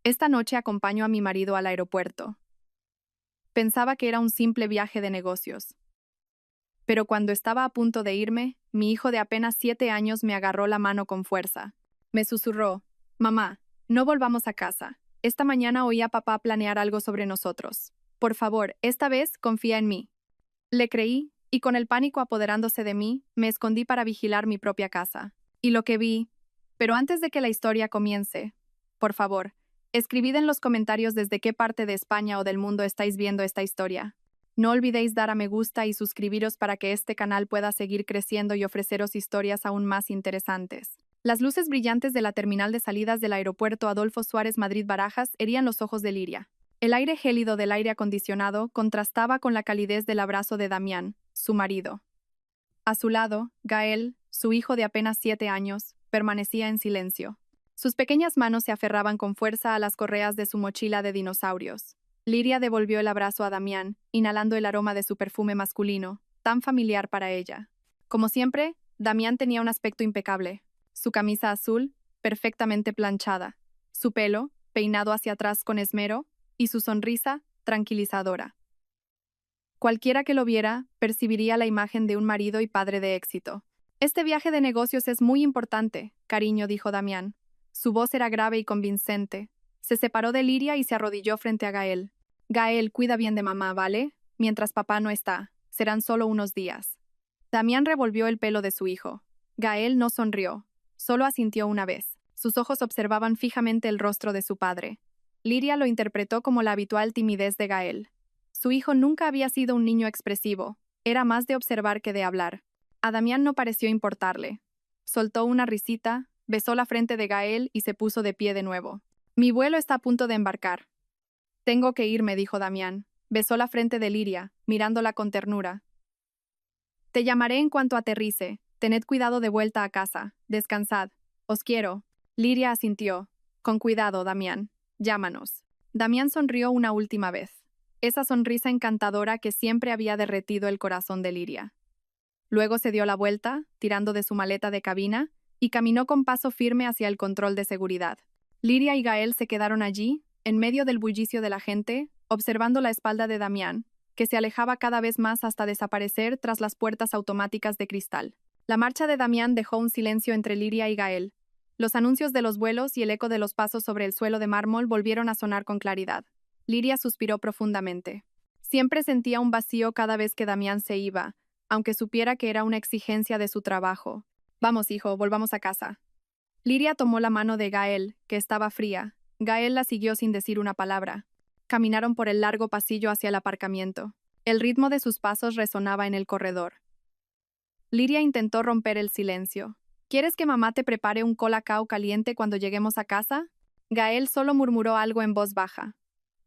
Esta noche acompaño a mi marido al aeropuerto. Pensaba que era un simple viaje de negocios. Pero cuando estaba a punto de irme, mi hijo de apenas 7 años me agarró la mano con fuerza. Me susurró: Mamá, no volvamos a casa. Esta mañana oí a papá planear algo sobre nosotros. Por favor, esta vez confía en mí. Le creí, y con el pánico apoderándose de mí, me escondí para vigilar mi propia casa. Y lo que vi... Pero antes de que la historia comience, por favor, escribid en los comentarios desde qué parte de España o del mundo estáis viendo esta historia. No olvidéis dar a me gusta y suscribiros para que este canal pueda seguir creciendo y ofreceros historias aún más interesantes. Las luces brillantes de la terminal de salidas del aeropuerto Adolfo Suárez Madrid-Barajas herían los ojos de Liria. El aire gélido del aire acondicionado contrastaba con la calidez del abrazo de Damián, su marido. A su lado, Gael, su hijo de apenas 7 años, permanecía en silencio. Sus pequeñas manos se aferraban con fuerza a las correas de su mochila de dinosaurios. Liria devolvió el abrazo a Damián, inhalando el aroma de su perfume masculino, tan familiar para ella. Como siempre, Damián tenía un aspecto impecable. Su camisa azul, perfectamente planchada. Su pelo, peinado hacia atrás con esmero, y su sonrisa, tranquilizadora. Cualquiera que lo viera, percibiría la imagen de un marido y padre de éxito. Este viaje de negocios es muy importante, cariño, dijo Damián. Su voz era grave y convincente. Se separó de Liria y se arrodilló frente a Gael. Gael, cuida bien de mamá, ¿vale? Mientras papá no está. Serán solo unos días. Damián revolvió el pelo de su hijo. Gael no sonrió. Solo asintió una vez. Sus ojos observaban fijamente el rostro de su padre. Liria lo interpretó como la habitual timidez de Gael. Su hijo nunca había sido un niño expresivo. Era más de observar que de hablar. A Damián no pareció importarle. Soltó una risita, besó la frente de Gael y se puso de pie de nuevo. Mi vuelo está a punto de embarcar. Tengo que irme, dijo Damián. Besó la frente de Liria, mirándola con ternura. Te llamaré en cuanto aterrice. Tened cuidado de vuelta a casa. Descansad. Os quiero. Liria asintió. Con cuidado, Damián. Llámanos. Damián sonrió una última vez. Esa sonrisa encantadora que siempre había derretido el corazón de Liria. Luego se dio la vuelta, tirando de su maleta de cabina, y caminó con paso firme hacia el control de seguridad. Liria y Gael se quedaron allí, en medio del bullicio de la gente, observando la espalda de Damián, que se alejaba cada vez más hasta desaparecer tras las puertas automáticas de cristal. La marcha de Damián dejó un silencio entre Liria y Gael. Los anuncios de los vuelos y el eco de los pasos sobre el suelo de mármol volvieron a sonar con claridad. Liria suspiró profundamente. Siempre sentía un vacío cada vez que Damián se iba, aunque supiera que era una exigencia de su trabajo. Vamos, hijo, volvamos a casa. Liria tomó la mano de Gael, que estaba fría. Gael la siguió sin decir una palabra. Caminaron por el largo pasillo hacia el aparcamiento. El ritmo de sus pasos resonaba en el corredor. Liria intentó romper el silencio. ¿Quieres que mamá te prepare un colacao caliente cuando lleguemos a casa? Gael solo murmuró algo en voz baja.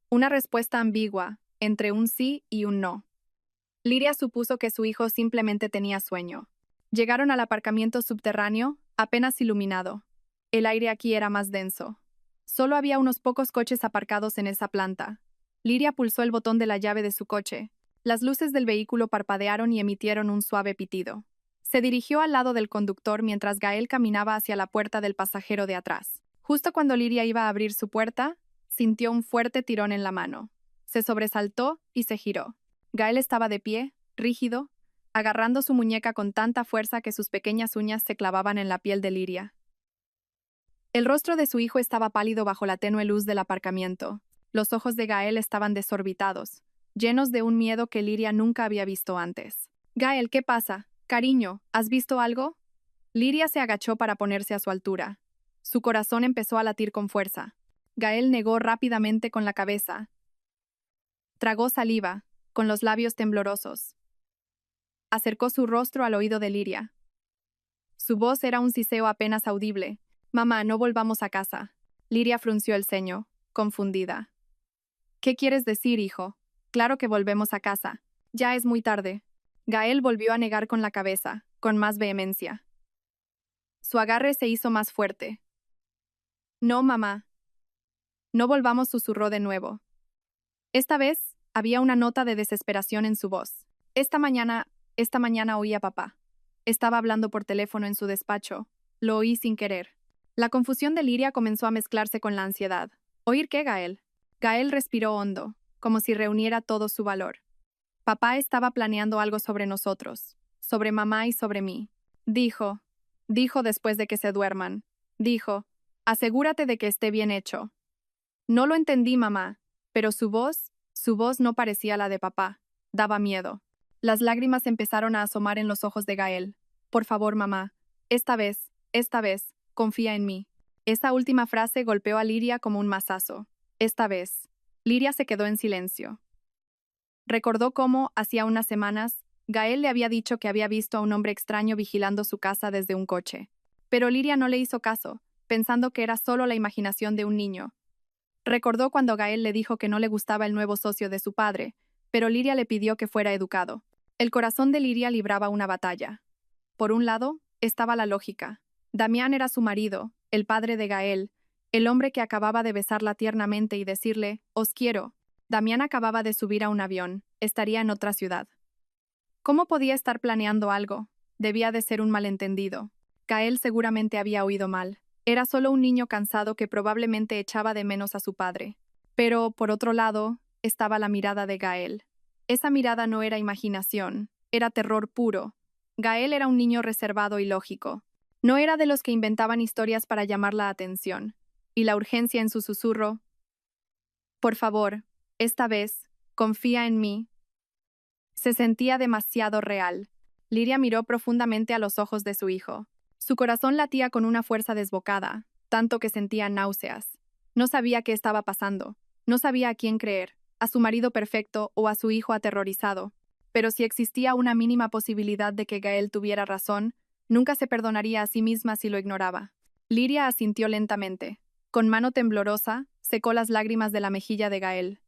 Una respuesta ambigua, entre un sí y un no. Liria supuso que su hijo simplemente tenía sueño. Llegaron al aparcamiento subterráneo, apenas iluminado. El aire aquí era más denso. Solo había unos pocos coches aparcados en esa planta. Liria pulsó el botón de la llave de su coche. Las luces del vehículo parpadearon y emitieron un suave pitido. Se dirigió al lado del conductor mientras Gael caminaba hacia la puerta del pasajero de atrás. Justo cuando Liria iba a abrir su puerta, sintió un fuerte tirón en la mano. Se sobresaltó y se giró. Gael estaba de pie, rígido, agarrando su muñeca con tanta fuerza que sus pequeñas uñas se clavaban en la piel de Liria. El rostro de su hijo estaba pálido bajo la tenue luz del aparcamiento. Los ojos de Gael estaban desorbitados, llenos de un miedo que Liria nunca había visto antes. Gael, ¿qué pasa? Cariño, ¿has visto algo? Liria se agachó para ponerse a su altura. Su corazón empezó a latir con fuerza. Gael negó rápidamente con la cabeza. Tragó saliva, con los labios temblorosos. Acercó su rostro al oído de Liria. Su voz era un siseo apenas audible. Mamá, no volvamos a casa. Liria frunció el ceño, confundida. ¿Qué quieres decir, hijo? Claro que volvemos a casa. Ya es muy tarde. Gael volvió a negar con la cabeza, con más vehemencia. Su agarre se hizo más fuerte. No, mamá. No volvamos, susurró de nuevo. Esta vez, había una nota de desesperación en su voz. Esta mañana oí a papá. Estaba hablando por teléfono en su despacho. Lo oí sin querer. La confusión de Liria comenzó a mezclarse con la ansiedad. ¿Oír qué, Gael? Gael respiró hondo, como si reuniera todo su valor. Papá estaba planeando algo sobre nosotros, sobre mamá y sobre mí. Dijo después de que se duerman. Dijo, asegúrate de que esté bien hecho. No lo entendí, mamá, pero su voz no parecía la de papá. Daba miedo. Las lágrimas empezaron a asomar en los ojos de Gael. Por favor, mamá. Esta vez, confía en mí. Esa última frase golpeó a Liria como un mazazo. Esta vez. Liria se quedó en silencio. Recordó cómo, hacía unas semanas, Gael le había dicho que había visto a un hombre extraño vigilando su casa desde un coche. Pero Liria no le hizo caso, pensando que era solo la imaginación de un niño. Recordó cuando Gael le dijo que no le gustaba el nuevo socio de su padre, pero Liria le pidió que fuera educado. El corazón de Liria libraba una batalla. Por un lado, estaba la lógica. Damián era su marido, el padre de Gael, el hombre que acababa de besarla tiernamente y decirle, «Os quiero». Damián acababa de subir a un avión, estaría en otra ciudad. ¿Cómo podía estar planeando algo? Debía de ser un malentendido. Gael seguramente había oído mal. Era solo un niño cansado que probablemente echaba de menos a su padre. Pero, por otro lado, estaba la mirada de Gael. Esa mirada no era imaginación, era terror puro. Gael era un niño reservado y lógico. No era de los que inventaban historias para llamar la atención. Y la urgencia en su susurro. Por favor, esta vez, confía en mí. Se sentía demasiado real. Liria miró profundamente a los ojos de su hijo. Su corazón latía con una fuerza desbocada, tanto que sentía náuseas. No sabía qué estaba pasando. No sabía a quién creer, a su marido perfecto o a su hijo aterrorizado. Pero si existía una mínima posibilidad de que Gael tuviera razón, nunca se perdonaría a sí misma si lo ignoraba. Liria asintió lentamente. Con mano temblorosa, secó las lágrimas de la mejilla de Gael.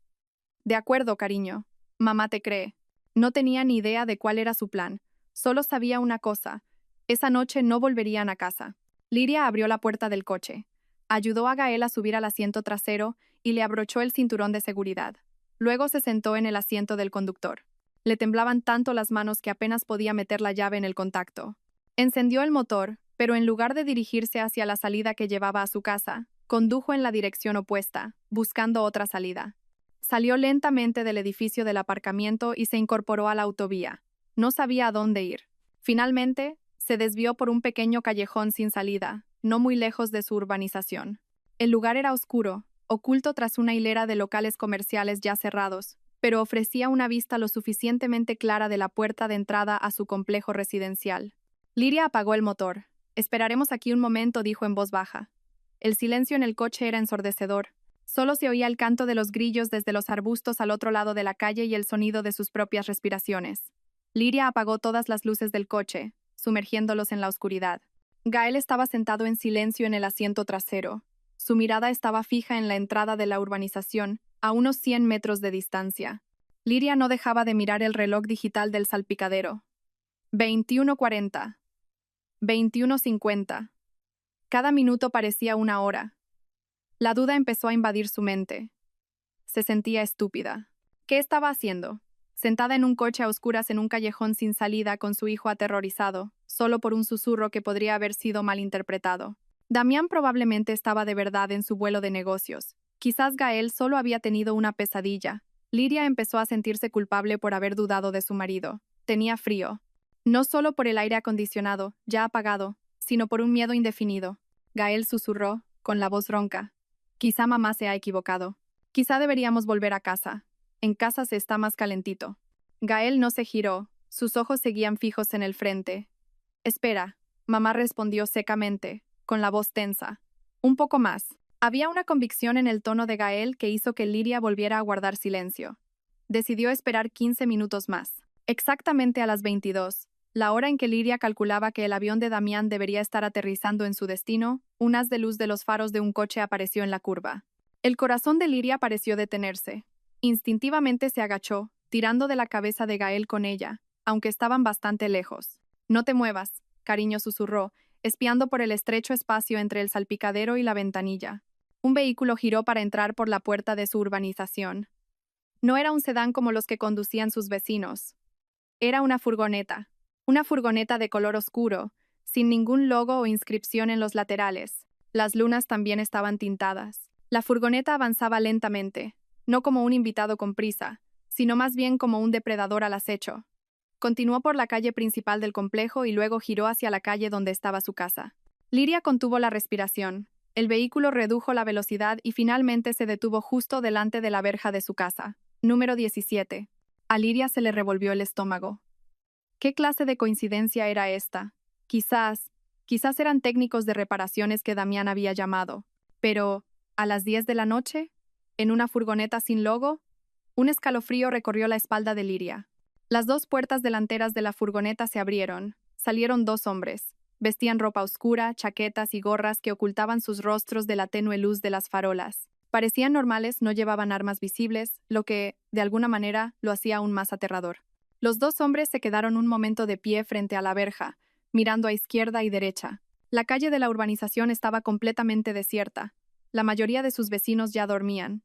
De acuerdo, cariño. Mamá te cree. No tenía ni idea de cuál era su plan. Solo sabía una cosa. Esa noche no volverían a casa. Liria abrió la puerta del coche. Ayudó a Gael a subir al asiento trasero y le abrochó el cinturón de seguridad. Luego se sentó en el asiento del conductor. Le temblaban tanto las manos que apenas podía meter la llave en el contacto. Encendió el motor, pero en lugar de dirigirse hacia la salida que llevaba a su casa, condujo en la dirección opuesta, buscando otra salida. Salió lentamente del edificio del aparcamiento y se incorporó a la autovía. No sabía a dónde ir. Finalmente, se desvió por un pequeño callejón sin salida, no muy lejos de su urbanización. El lugar era oscuro, oculto tras una hilera de locales comerciales ya cerrados, pero ofrecía una vista lo suficientemente clara de la puerta de entrada a su complejo residencial. Liria apagó el motor. «Esperaremos aquí un momento», dijo en voz baja. El silencio en el coche era ensordecedor. Solo se oía el canto de los grillos desde los arbustos al otro lado de la calle y el sonido de sus propias respiraciones. Liria apagó todas las luces del coche, sumergiéndolos en la oscuridad. Gael estaba sentado en silencio en el asiento trasero. Su mirada estaba fija en la entrada de la urbanización, a unos 100 metros de distancia. Liria no dejaba de mirar el reloj digital del salpicadero. 21:40. 21:50. Cada minuto parecía una hora. La duda empezó a invadir su mente. Se sentía estúpida. ¿Qué estaba haciendo? Sentada en un coche a oscuras en un callejón sin salida con su hijo aterrorizado, solo por un susurro que podría haber sido malinterpretado. Damián probablemente estaba de verdad en su vuelo de negocios. Quizás Gael solo había tenido una pesadilla. Liria empezó a sentirse culpable por haber dudado de su marido. Tenía frío. No solo por el aire acondicionado, ya apagado, sino por un miedo indefinido. Gael susurró, con la voz ronca. Quizá mamá se ha equivocado. Quizá deberíamos volver a casa. En casa se está más calentito. Gael no se giró. Sus ojos seguían fijos en el frente. Espera, mamá respondió secamente, con la voz tensa. Un poco más. Había una convicción en el tono de Gael que hizo que Liria volviera a guardar silencio. Decidió esperar 15 minutos más. Exactamente a las 22, la hora en que Liria calculaba que el avión de Damián debería estar aterrizando en su destino, un haz de luz de los faros de un coche apareció en la curva. El corazón de Liria pareció detenerse. Instintivamente se agachó, tirando de la cabeza de Gael con ella, aunque estaban bastante lejos. «No te muevas», cariño susurró, espiando por el estrecho espacio entre el salpicadero y la ventanilla. Un vehículo giró para entrar por la puerta de su urbanización. No era un sedán como los que conducían sus vecinos. Era una furgoneta de color oscuro, sin ningún logo o inscripción en los laterales. Las lunas también estaban tintadas. La furgoneta avanzaba lentamente, no como un invitado con prisa, sino más bien como un depredador al acecho. Continuó por la calle principal del complejo y luego giró hacia la calle donde estaba su casa. Liria contuvo la respiración. El vehículo redujo la velocidad y finalmente se detuvo justo delante de la verja de su casa. Número 17. A Liria se le revolvió el estómago. ¿Qué clase de coincidencia era esta? Quizás eran técnicos de reparaciones que Damián había llamado. Pero, ¿a las 10 de la noche? ¿En una furgoneta sin logo? Un escalofrío recorrió la espalda de Liria. Las dos puertas delanteras de la furgoneta se abrieron. Salieron dos hombres. Vestían ropa oscura, chaquetas y gorras que ocultaban sus rostros de la tenue luz de las farolas. Parecían normales, no llevaban armas visibles, lo que, de alguna manera, lo hacía aún más aterrador. Los dos hombres se quedaron un momento de pie frente a la verja, mirando a izquierda y derecha. La calle de la urbanización estaba completamente desierta. La mayoría de sus vecinos ya dormían.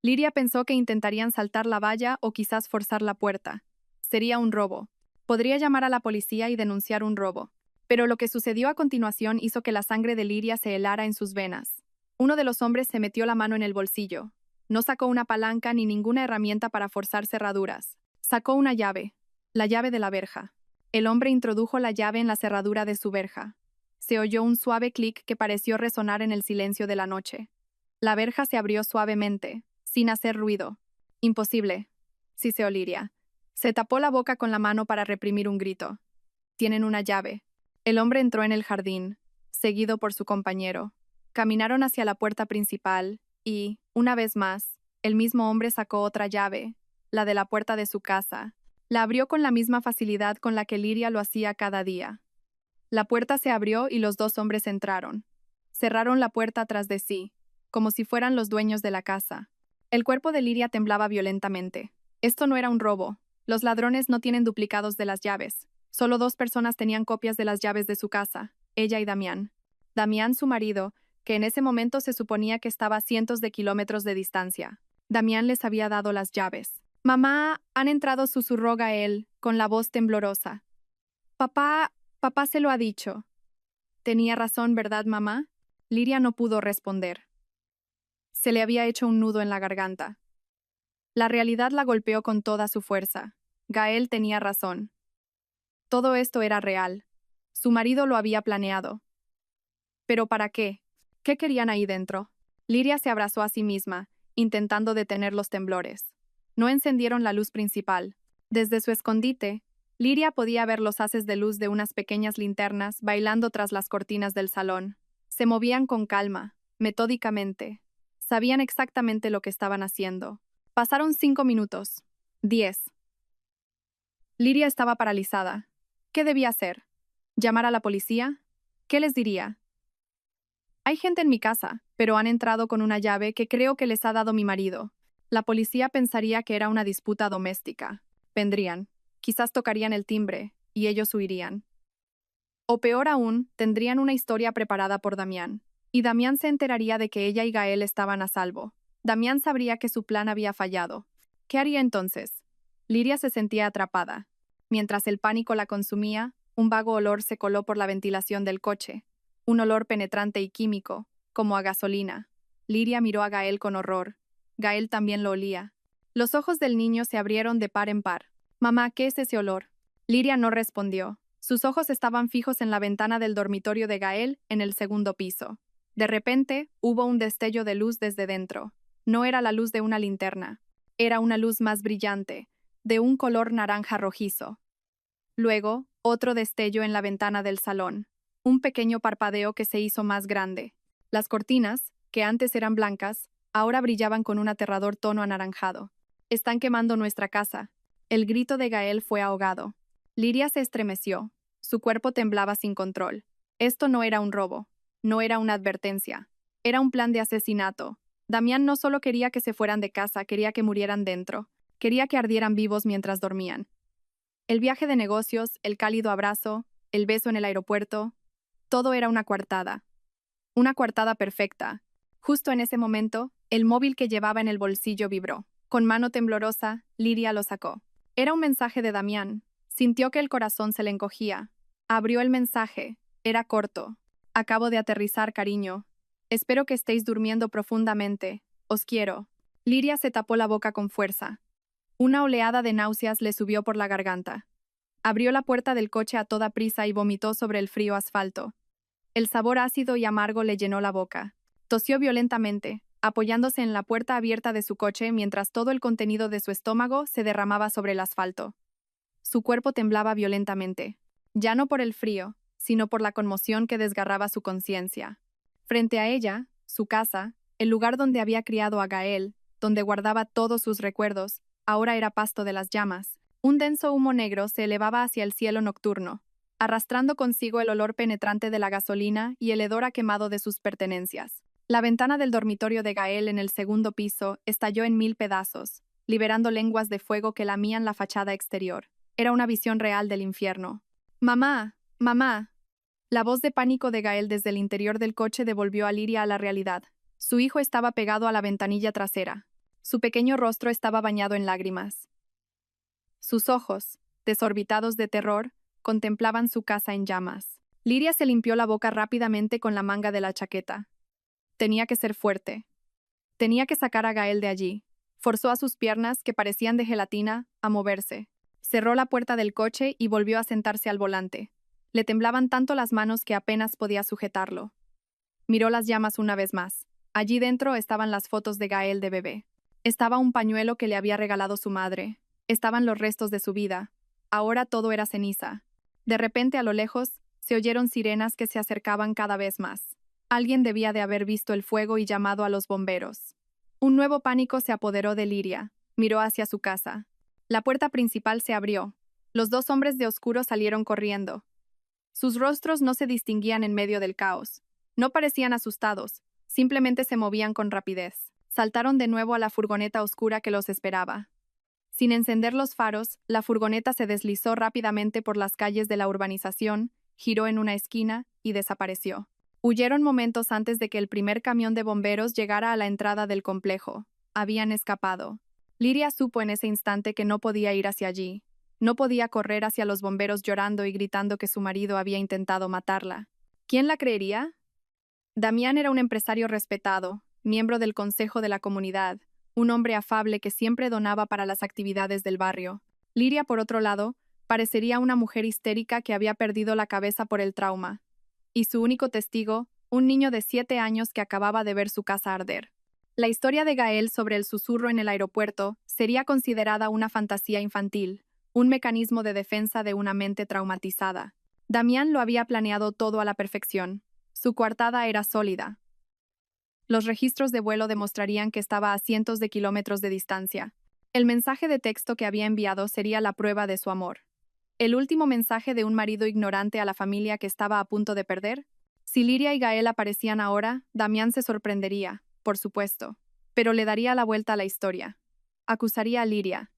Liria pensó que intentarían saltar la valla o quizás forzar la puerta. Sería un robo. Podría llamar a la policía y denunciar un robo. Pero lo que sucedió a continuación hizo que la sangre de Liria se helara en sus venas. Uno de los hombres se metió la mano en el bolsillo. No sacó una palanca ni ninguna herramienta para forzar cerraduras. Sacó una llave. La llave de la verja. El hombre introdujo la llave en la cerradura de su verja. Se oyó un suave clic que pareció resonar en el silencio de la noche. La verja se abrió suavemente, sin hacer ruido. Imposible, siseó Liria. Se tapó la boca con la mano para reprimir un grito. Tienen una llave. El hombre entró en el jardín, seguido por su compañero. Caminaron hacia la puerta principal y, una vez más, el mismo hombre sacó otra llave, la de la puerta de su casa. La abrió con la misma facilidad con la que Liria lo hacía cada día. La puerta se abrió y los dos hombres entraron. Cerraron la puerta tras de sí, como si fueran los dueños de la casa. El cuerpo de Liria temblaba violentamente. Esto no era un robo. Los ladrones no tienen duplicados de las llaves. Solo dos personas tenían copias de las llaves de su casa, ella y Damián. Damián, su marido, que en ese momento se suponía que estaba a cientos de kilómetros de distancia. Damián les había dado las llaves. «Mamá, han entrado», susurró Gael, con la voz temblorosa. Papá se lo ha dicho». «Tenía razón, ¿verdad, mamá?» Liria no pudo responder. Se le había hecho un nudo en la garganta. La realidad la golpeó con toda su fuerza. Gael tenía razón. Todo esto era real. Su marido lo había planeado. ¿Pero para qué? ¿Qué querían ahí dentro? Liria se abrazó a sí misma, intentando detener los temblores. No encendieron la luz principal. Desde su escondite, Liria podía ver los haces de luz de unas pequeñas linternas bailando tras las cortinas del salón. Se movían con calma, metódicamente. Sabían exactamente lo que estaban haciendo. Pasaron 5 minutos. 10. Liria estaba paralizada. ¿Qué debía hacer? ¿Llamar a la policía? ¿Qué les diría? Hay gente en mi casa, pero han entrado con una llave que creo que les ha dado mi marido. La policía pensaría que era una disputa doméstica. Vendrían. Quizás tocarían el timbre, y ellos huirían. O peor aún, tendrían una historia preparada por Damián. Y Damián se enteraría de que ella y Gael estaban a salvo. Damián sabría que su plan había fallado. ¿Qué haría entonces? Liria se sentía atrapada. Mientras el pánico la consumía, un vago olor se coló por la ventilación del coche. Un olor penetrante y químico, como a gasolina. Liria miró a Gael con horror. Gael también lo olía. Los ojos del niño se abrieron de par en par. «Mamá, ¿qué es ese olor?» Liria no respondió. Sus ojos estaban fijos en la ventana del dormitorio de Gael, en el segundo piso. De repente, hubo un destello de luz desde dentro. No era la luz de una linterna. Era una luz más brillante, de un color naranja rojizo. Luego, otro destello en la ventana del salón. Un pequeño parpadeo que se hizo más grande. Las cortinas, que antes eran blancas, ahora brillaban con un aterrador tono anaranjado. «Están quemando nuestra casa». El grito de Gael fue ahogado. Liria se estremeció. Su cuerpo temblaba sin control. Esto no era un robo. No era una advertencia. Era un plan de asesinato. Damián no solo quería que se fueran de casa, quería que murieran dentro. Quería que ardieran vivos mientras dormían. El viaje de negocios, el cálido abrazo, el beso en el aeropuerto, todo era una coartada. Una coartada perfecta. Justo en ese momento, el móvil que llevaba en el bolsillo vibró. Con mano temblorosa, Liria lo sacó. Era un mensaje de Damián. Sintió que el corazón se le encogía. Abrió el mensaje. Era corto. «Acabo de aterrizar, cariño. Espero que estéis durmiendo profundamente. Os quiero. Liria se tapó la boca con fuerza. Una oleada de náuseas le subió por la garganta. Abrió la puerta del coche a toda prisa y vomitó sobre el frío asfalto. El sabor ácido y amargo le llenó la boca. Tosió violentamente, apoyándose en la puerta abierta de su coche mientras todo el contenido de su estómago se derramaba sobre el asfalto. Su cuerpo temblaba violentamente, ya no por el frío, sino por la conmoción que desgarraba su conciencia. Frente a ella, su casa, el lugar donde había criado a Gael, donde guardaba todos sus recuerdos, ahora era pasto de las llamas. Un denso humo negro se elevaba hacia el cielo nocturno, arrastrando consigo el olor penetrante de la gasolina y el hedor a quemado de sus pertenencias. La ventana del dormitorio de Gael en el segundo piso estalló en 1000 pedazos, liberando lenguas de fuego que lamían la fachada exterior. Era una visión real del infierno. ¡Mamá! ¡Mamá! La voz de pánico de Gael desde el interior del coche devolvió a Liria a la realidad. Su hijo estaba pegado a la ventanilla trasera. Su pequeño rostro estaba bañado en lágrimas. Sus ojos, desorbitados de terror, contemplaban su casa en llamas. Liria se limpió la boca rápidamente con la manga de la chaqueta. Tenía que ser fuerte. Tenía que sacar a Gael de allí. Forzó a sus piernas, que parecían de gelatina, a moverse. Cerró la puerta del coche y volvió a sentarse al volante. Le temblaban tanto las manos que apenas podía sujetarlo. Miró las llamas una vez más. Allí dentro estaban las fotos de Gael de bebé. Estaba un pañuelo que le había regalado su madre. Estaban los restos de su vida. Ahora todo era ceniza. De repente, a lo lejos, se oyeron sirenas que se acercaban cada vez más. Alguien debía de haber visto el fuego y llamado a los bomberos. Un nuevo pánico se apoderó de Liria. Miró hacia su casa. La puerta principal se abrió. Los dos hombres de oscuro salieron corriendo. Sus rostros no se distinguían en medio del caos. No parecían asustados, simplemente se movían con rapidez. Saltaron de nuevo a la furgoneta oscura que los esperaba. Sin encender los faros, la furgoneta se deslizó rápidamente por las calles de la urbanización, giró en una esquina y desapareció. Huyeron momentos antes de que el primer camión de bomberos llegara a la entrada del complejo. Habían escapado. Liria supo en ese instante que no podía ir hacia allí. No podía correr hacia los bomberos llorando y gritando que su marido había intentado matarla. ¿Quién la creería? Damián era un empresario respetado, miembro del consejo de la comunidad, un hombre afable que siempre donaba para las actividades del barrio. Liria, por otro lado, parecería una mujer histérica que había perdido la cabeza por el trauma. Y su único testigo, un niño de 7 años que acababa de ver su casa arder. La historia de Gael sobre el susurro en el aeropuerto sería considerada una fantasía infantil, un mecanismo de defensa de una mente traumatizada. Damián lo había planeado todo a la perfección. Su coartada era sólida. Los registros de vuelo demostrarían que estaba a cientos de kilómetros de distancia. El mensaje de texto que había enviado sería la prueba de su amor. El último mensaje de un marido ignorante a la familia que estaba a punto de perder. Si Liria y Gael aparecían ahora, Damián se sorprendería, por supuesto, pero le daría la vuelta a la historia. Acusaría a Liria.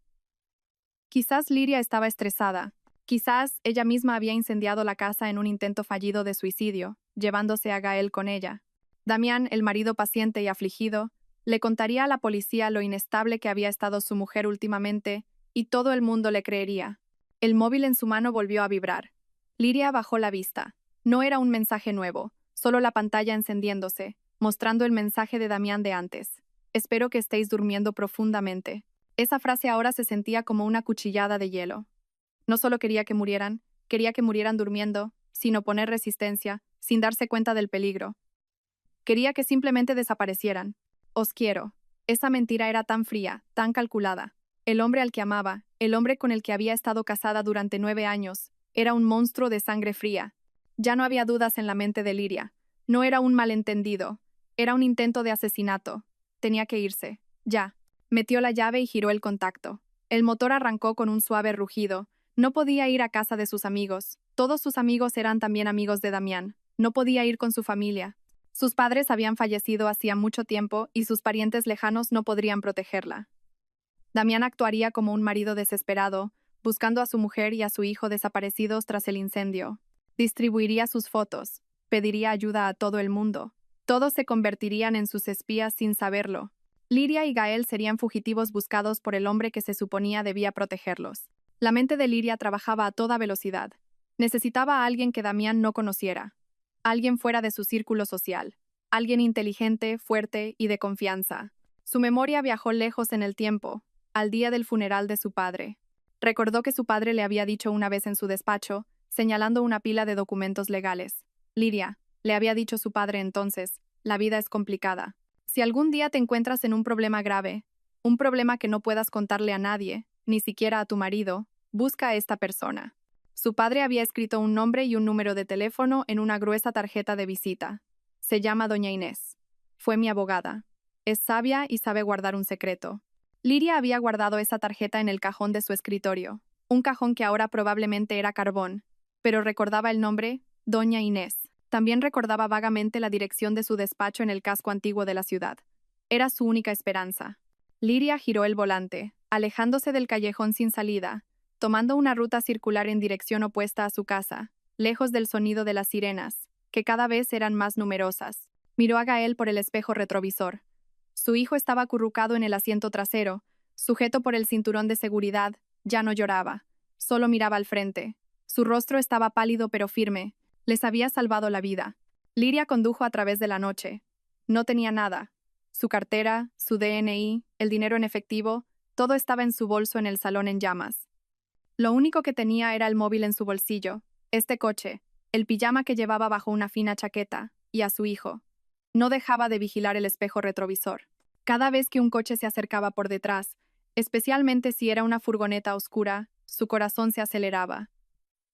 Quizás Liria estaba estresada. Quizás ella misma había incendiado la casa en un intento fallido de suicidio, llevándose a Gael con ella. Damián, el marido paciente y afligido, le contaría a la policía lo inestable que había estado su mujer últimamente, y todo el mundo le creería. El móvil en su mano volvió a vibrar. Liria bajó la vista. No era un mensaje nuevo, solo la pantalla encendiéndose, mostrando el mensaje de Damián de antes. Espero que estéis durmiendo profundamente. Esa frase ahora se sentía como una cuchillada de hielo. No solo quería que murieran durmiendo, sin oponer resistencia, sin darse cuenta del peligro. Quería que simplemente desaparecieran. Os quiero. Esa mentira era tan fría, tan calculada. El hombre al que amaba, el hombre con el que había estado casada durante 9 años, era un monstruo de sangre fría. Ya no había dudas en la mente de Liria. No era un malentendido. Era un intento de asesinato. Tenía que irse. Ya. Metió la llave y giró el contacto. El motor arrancó con un suave rugido. No podía ir a casa de sus amigos. Todos sus amigos eran también amigos de Damián. No podía ir con su familia. Sus padres habían fallecido hacía mucho tiempo y sus parientes lejanos no podrían protegerla. Damián actuaría como un marido desesperado, buscando a su mujer y a su hijo desaparecidos tras el incendio. Distribuiría sus fotos, pediría ayuda a todo el mundo. Todos se convertirían en sus espías sin saberlo. Liria y Gael serían fugitivos buscados por el hombre que se suponía debía protegerlos. La mente de Liria trabajaba a toda velocidad. Necesitaba a alguien que Damián no conociera. Alguien fuera de su círculo social. alguien inteligente, fuerte y de confianza. Su memoria viajó lejos en el tiempo, al día del funeral de su padre. Recordó que su padre le había dicho una vez en su despacho, señalando una pila de documentos legales. Liria, le había dicho su padre entonces, la vida es complicada. Si algún día te encuentras en un problema grave, un problema que no puedas contarle a nadie, ni siquiera a tu marido, busca a esta persona. Su padre había escrito un nombre y un número de teléfono en una gruesa tarjeta de visita. Se llama Doña Inés. Fue mi abogada. Es sabia y sabe guardar un secreto. Liria había guardado esa tarjeta en el cajón de su escritorio, un cajón que ahora probablemente era carbón, pero recordaba el nombre, Doña Inés. También recordaba vagamente la dirección de su despacho en el casco antiguo de la ciudad. Era su única esperanza. Liria giró el volante, alejándose del callejón sin salida, tomando una ruta circular en dirección opuesta a su casa, lejos del sonido de las sirenas, que cada vez eran más numerosas. Miró a Gael por el espejo retrovisor. Su hijo estaba acurrucado en el asiento trasero, sujeto por el cinturón de seguridad, ya no lloraba, solo miraba al frente. Su rostro estaba pálido pero firme, les había salvado la vida. Liria condujo a través de la noche. No tenía nada. Su cartera, su DNI, el dinero en efectivo, todo estaba en su bolso en el salón en llamas. Lo único que tenía era el móvil en su bolsillo, este coche, el pijama que llevaba bajo una fina chaqueta, y a su hijo. No dejaba de vigilar el espejo retrovisor. Cada vez que un coche se acercaba por detrás, especialmente si era una furgoneta oscura, su corazón se aceleraba.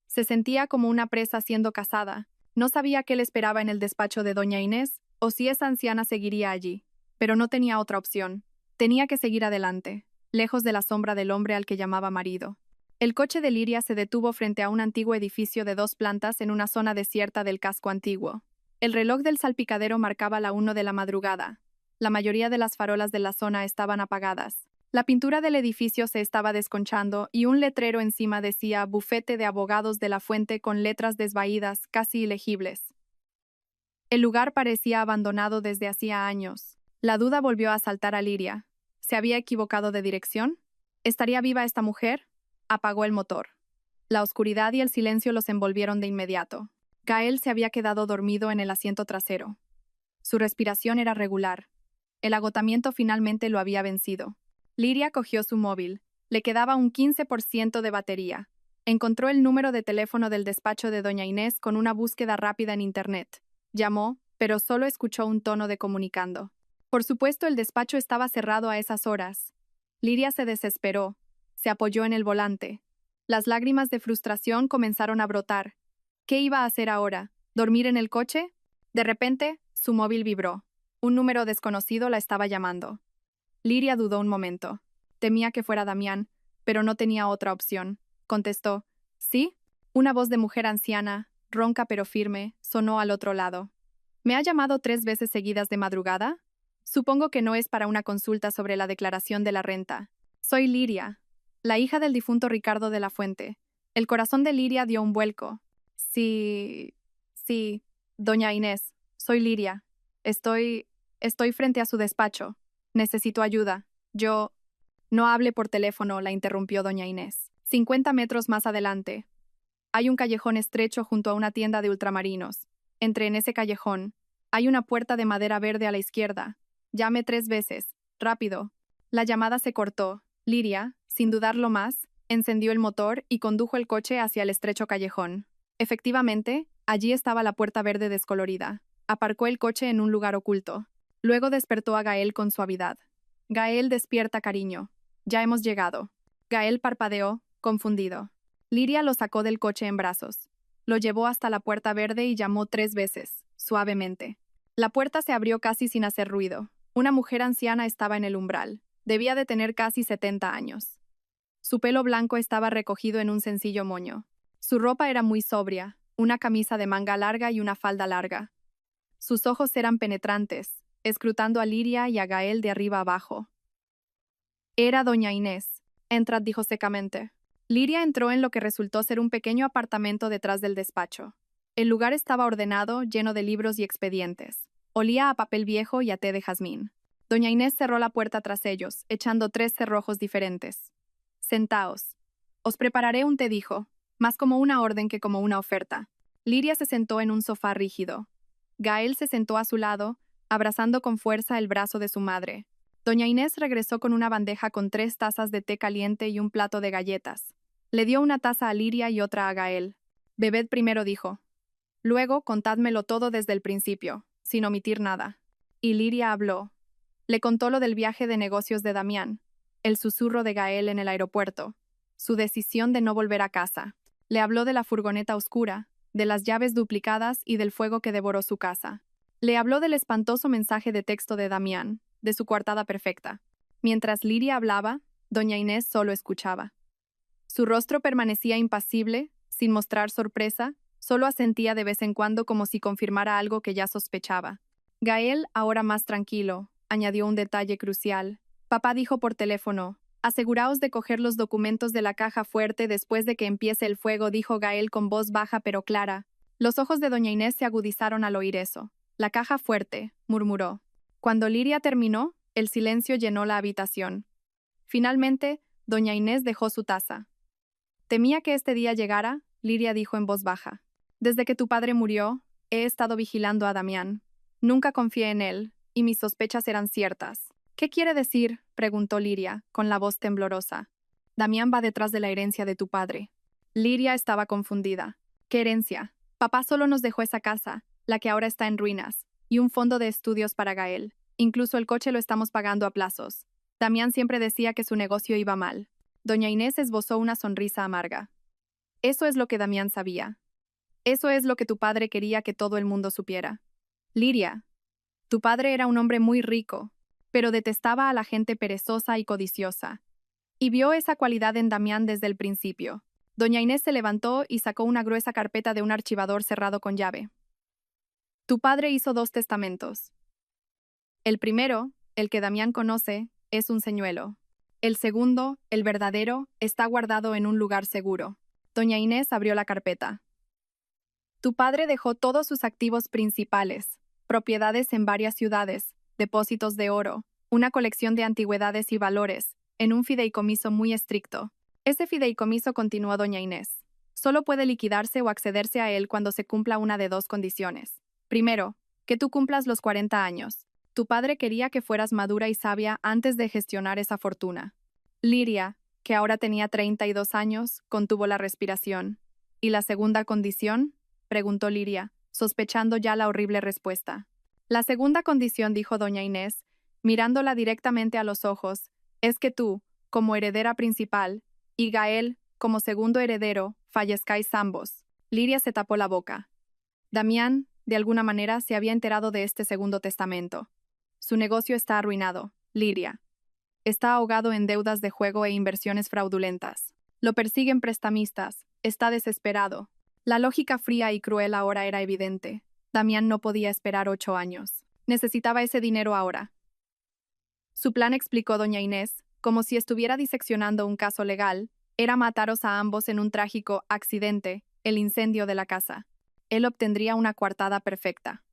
Se sentía como una presa siendo cazada. No sabía qué le esperaba en el despacho de Doña Inés, o si esa anciana seguiría allí. Pero no tenía otra opción. Tenía que seguir adelante, lejos de la sombra del hombre al que llamaba marido. El coche de Liria se detuvo frente a un antiguo edificio de 2 plantas en una zona desierta del casco antiguo. El reloj del salpicadero marcaba la 1 de la madrugada. La mayoría de las farolas de la zona estaban apagadas. La pintura del edificio se estaba desconchando y un letrero encima decía Bufete de Abogados de la Fuente con letras desvaídas, casi ilegibles. El lugar parecía abandonado desde hacía años. La duda volvió a asaltar a Liria. ¿Se había equivocado de dirección? ¿Estaría viva esta mujer? Apagó el motor. La oscuridad y el silencio los envolvieron de inmediato. Gael se había quedado dormido en el asiento trasero. Su respiración era regular. El agotamiento finalmente lo había vencido. Liria cogió su móvil. Le quedaba un 15% de batería. Encontró el número de teléfono del despacho de Doña Inés con una búsqueda rápida en Internet. Llamó, pero solo escuchó un tono de comunicando. Por supuesto, el despacho estaba cerrado a esas horas. Liria se desesperó. Se apoyó en el volante. Las lágrimas de frustración comenzaron a brotar. ¿Qué iba a hacer ahora? ¿Dormir en el coche? De repente, su móvil vibró. Un número desconocido la estaba llamando. Liria dudó un momento. Temía que fuera Damián, pero no tenía otra opción. Contestó. ¿Sí? Una voz de mujer anciana, ronca pero firme, sonó al otro lado. ¿Me ha llamado 3 veces seguidas de madrugada? Supongo que no es para una consulta sobre la declaración de la renta. Soy Liria, la hija del difunto Ricardo de la Fuente. El corazón de Liria dio un vuelco. Sí, doña Inés, soy Liria. Estoy frente a su despacho. Necesito ayuda. Yo... No hable por teléfono, la interrumpió doña Inés. 50 metros más adelante. Hay un callejón estrecho junto a una tienda de ultramarinos. Entre en ese callejón. Hay una puerta de madera verde a la izquierda. Llame 3 veces. Rápido. La llamada se cortó. Liria, sin dudarlo más, encendió el motor y condujo el coche hacia el estrecho callejón. Efectivamente, allí estaba la puerta verde descolorida. Aparcó el coche en un lugar oculto. Luego despertó a Gael con suavidad. Gael, despierta, cariño. Ya hemos llegado. Gael parpadeó, confundido. Liria lo sacó del coche en brazos. Lo llevó hasta la puerta verde y llamó 3 veces, suavemente. La puerta se abrió casi sin hacer ruido. Una mujer anciana estaba en el umbral. Debía de tener casi 70 años. Su pelo blanco estaba recogido en un sencillo moño. Su ropa era muy sobria, una camisa de manga larga y una falda larga. Sus ojos eran penetrantes, escrutando a Liria y a Gael de arriba abajo. Era doña Inés. Entrad, dijo secamente. Liria entró en lo que resultó ser un pequeño apartamento detrás del despacho. El lugar estaba ordenado, lleno de libros y expedientes. Olía a papel viejo y a té de jazmín. Doña Inés cerró la puerta tras ellos, echando 3 cerrojos diferentes. Sentaos. Os prepararé un té, dijo, más como una orden que como una oferta. Liria se sentó en un sofá rígido. Gael se sentó a su lado, abrazando con fuerza el brazo de su madre. Doña Inés regresó con una bandeja con 3 tazas de té caliente y un plato de galletas. Le dio una taza a Liria y otra a Gael. Bebed primero, dijo. Luego, contádmelo todo desde el principio, sin omitir nada. Y Liria habló. Le contó lo del viaje de negocios de Damián, el susurro de Gael en el aeropuerto, su decisión de no volver a casa. Le habló de la furgoneta oscura, de las llaves duplicadas y del fuego que devoró su casa. Le habló del espantoso mensaje de texto de Damián, de su coartada perfecta. Mientras Liria hablaba, doña Inés solo escuchaba. Su rostro permanecía impasible, sin mostrar sorpresa, solo asentía de vez en cuando como si confirmara algo que ya sospechaba. Gael, ahora más tranquilo, añadió un detalle crucial. Papá dijo por teléfono, aseguraos de coger los documentos de la caja fuerte después de que empiece el fuego, dijo Gael con voz baja pero clara. Los ojos de doña Inés se agudizaron al oír eso. La caja fuerte, murmuró. Cuando Liria terminó, el silencio llenó la habitación. Finalmente, doña Inés dejó su taza. Temía que este día llegara, Liria dijo en voz baja. Desde que tu padre murió, he estado vigilando a Damián. Nunca confié en él, y mis sospechas eran ciertas. ¿Qué quiere decir?, preguntó Liria, con la voz temblorosa. Damián va detrás de la herencia de tu padre. Liria estaba confundida. ¿Qué herencia? Papá solo nos dejó esa casa, la que ahora está en ruinas, y un fondo de estudios para Gael. Incluso el coche lo estamos pagando a plazos. Damián siempre decía que su negocio iba mal. Doña Inés esbozó una sonrisa amarga. Eso es lo que Damián sabía. Eso es lo que tu padre quería que todo el mundo supiera. Liria, tu padre era un hombre muy rico, pero detestaba a la gente perezosa y codiciosa. Y vio esa cualidad en Damián desde el principio. Doña Inés se levantó y sacó una gruesa carpeta de un archivador cerrado con llave. Tu padre hizo 2 testamentos. El primero, el que Damián conoce, es un señuelo. El segundo, el verdadero, está guardado en un lugar seguro. Doña Inés abrió la carpeta. Tu padre dejó todos sus activos principales, propiedades en varias ciudades, depósitos de oro, una colección de antigüedades y valores, en un fideicomiso muy estricto. Ese fideicomiso, continuó doña Inés, solo puede liquidarse o accederse a él cuando se cumpla una de 2 condiciones. Primero, que tú cumplas los 40 años. Tu padre quería que fueras madura y sabia antes de gestionar esa fortuna. Liria, que ahora tenía 32 años, contuvo la respiración. ¿Y la segunda condición?, preguntó Liria, sospechando ya la horrible respuesta. La segunda condición, dijo doña Inés, mirándola directamente a los ojos, es que tú, como heredera principal, y Gael, como segundo heredero, fallezcáis ambos. Liria se tapó la boca. Damián, de alguna manera, se había enterado de este segundo testamento. Su negocio está arruinado, Liria. Está ahogado en deudas de juego e inversiones fraudulentas. Lo persiguen prestamistas. Está desesperado. La lógica fría y cruel ahora era evidente. Damián no podía esperar 8 años. Necesitaba ese dinero ahora. Su plan, explicó doña Inés, como si estuviera diseccionando un caso legal, era mataros a ambos en un trágico accidente, el incendio de la casa. Él obtendría una coartada perfecta.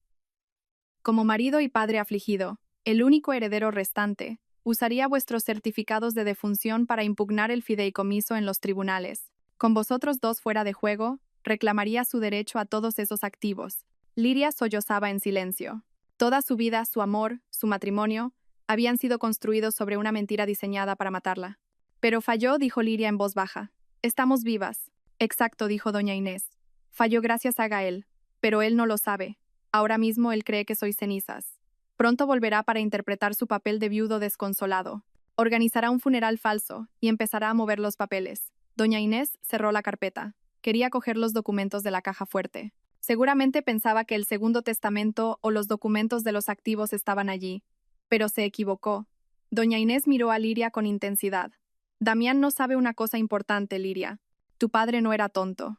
Como marido y padre afligido, el único heredero restante, usaría vuestros certificados de defunción para impugnar el fideicomiso en los tribunales. Con vosotros 2 fuera de juego, reclamaría su derecho a todos esos activos. Liria sollozaba en silencio. Toda su vida, su amor, su matrimonio, habían sido construidos sobre una mentira diseñada para matarla. Pero falló, dijo Liria en voz baja. Estamos vivas. Exacto, dijo doña Inés. Falló gracias a Gael, pero él no lo sabe. Ahora mismo él cree que soy cenizas. Pronto volverá para interpretar su papel de viudo desconsolado. Organizará un funeral falso y empezará a mover los papeles. Doña Inés cerró la carpeta. Quería coger los documentos de la caja fuerte. Seguramente pensaba que el segundo testamento o los documentos de los activos estaban allí. Pero se equivocó. Doña Inés miró a Liria con intensidad. Damián no sabe una cosa importante, Liria. Tu padre no era tonto.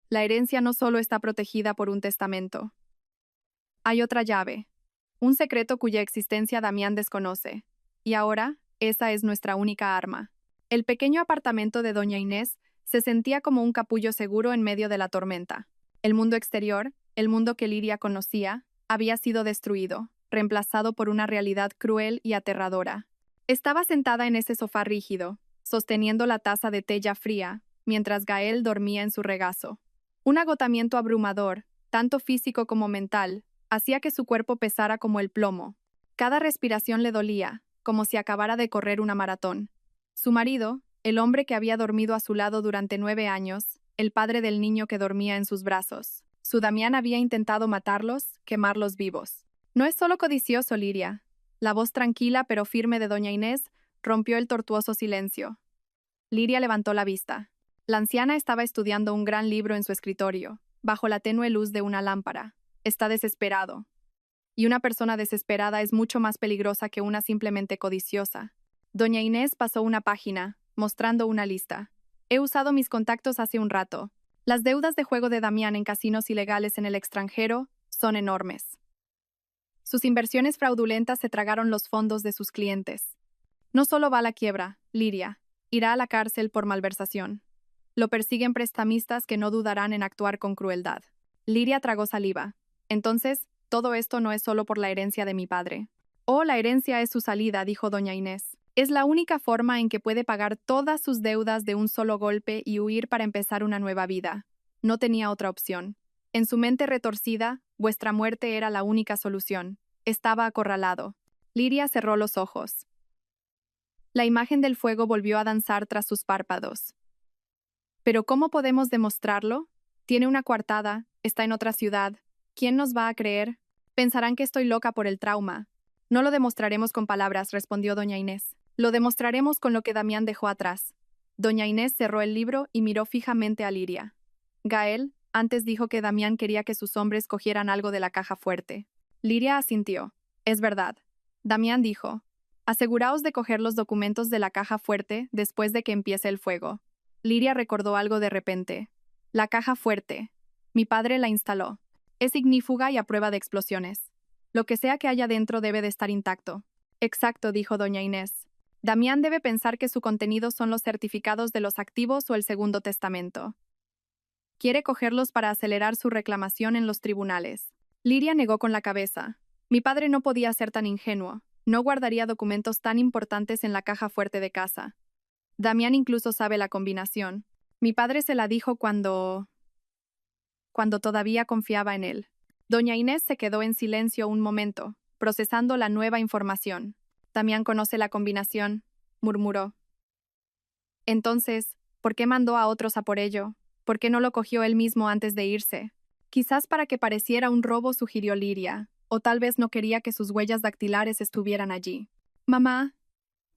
La herencia no solo está protegida por un testamento. Hay otra llave. Un secreto cuya existencia Damián desconoce. Y ahora, esa es nuestra única arma. El pequeño apartamento de doña Inés se sentía como un capullo seguro en medio de la tormenta. El mundo exterior, el mundo que Liria conocía, había sido destruido, reemplazado por una realidad cruel y aterradora. Estaba sentada en ese sofá rígido, sosteniendo la taza de té ya fría, mientras Gael dormía en su regazo. Un agotamiento abrumador, tanto físico como mental, Hacía que su cuerpo pesara como el plomo. Cada respiración le dolía, como si acabara de correr una maratón. Su marido, el hombre que había dormido a su lado durante 9 años, el padre del niño que dormía en sus brazos. Su Damián había intentado matarlos, quemarlos vivos. No es solo codicioso, Liria. La voz tranquila pero firme de doña Inés rompió el tortuoso silencio. Liria levantó la vista. La anciana estaba estudiando un gran libro en su escritorio, bajo la tenue luz de una lámpara. Está desesperado. Y una persona desesperada es mucho más peligrosa que una simplemente codiciosa. Doña Inés pasó una página, mostrando una lista. He usado mis contactos hace un rato. Las deudas de juego de Damián en casinos ilegales en el extranjero son enormes. Sus inversiones fraudulentas se tragaron los fondos de sus clientes. No solo va a la quiebra, Liria, irá a la cárcel por malversación. Lo persiguen prestamistas que no dudarán en actuar con crueldad. Liria tragó saliva. Entonces, todo esto no es solo por la herencia de mi padre. Oh, la herencia es su salida, dijo doña Inés. Es la única forma en que puede pagar todas sus deudas de un solo golpe y huir para empezar una nueva vida. No tenía otra opción. En su mente retorcida, vuestra muerte era la única solución. Estaba acorralado. Liria cerró los ojos. La imagen del fuego volvió a danzar tras sus párpados. ¿Pero cómo podemos demostrarlo? Tiene una coartada, está en otra ciudad. ¿Quién nos va a creer? Pensarán que estoy loca por el trauma. No lo demostraremos con palabras, respondió doña Inés. Lo demostraremos con lo que Damián dejó atrás. Doña Inés cerró el libro y miró fijamente a Liria. Gael antes dijo que Damián quería que sus hombres cogieran algo de la caja fuerte. Liria asintió. Es verdad. Damián dijo. Aseguraos de coger los documentos de la caja fuerte después de que empiece el fuego. Liria recordó algo de repente. La caja fuerte. Mi padre la instaló. Es ignífuga y a prueba de explosiones. Lo que sea que haya dentro debe de estar intacto. Exacto, dijo doña Inés. Damián debe pensar que su contenido son los certificados de los activos o el segundo testamento. Quiere cogerlos para acelerar su reclamación en los tribunales. Liria negó con la cabeza. Mi padre no podía ser tan ingenuo. No guardaría documentos tan importantes en la caja fuerte de casa. Damián incluso sabe la combinación. Mi padre se la dijo cuando todavía confiaba en él. Doña Inés se quedó en silencio un momento, procesando la nueva información. Damián conoce la combinación, murmuró. Entonces, ¿por qué mandó a otros a por ello? ¿Por qué no lo cogió él mismo antes de irse? Quizás para que pareciera un robo, sugirió Liria, o tal vez no quería que sus huellas dactilares estuvieran allí. Mamá.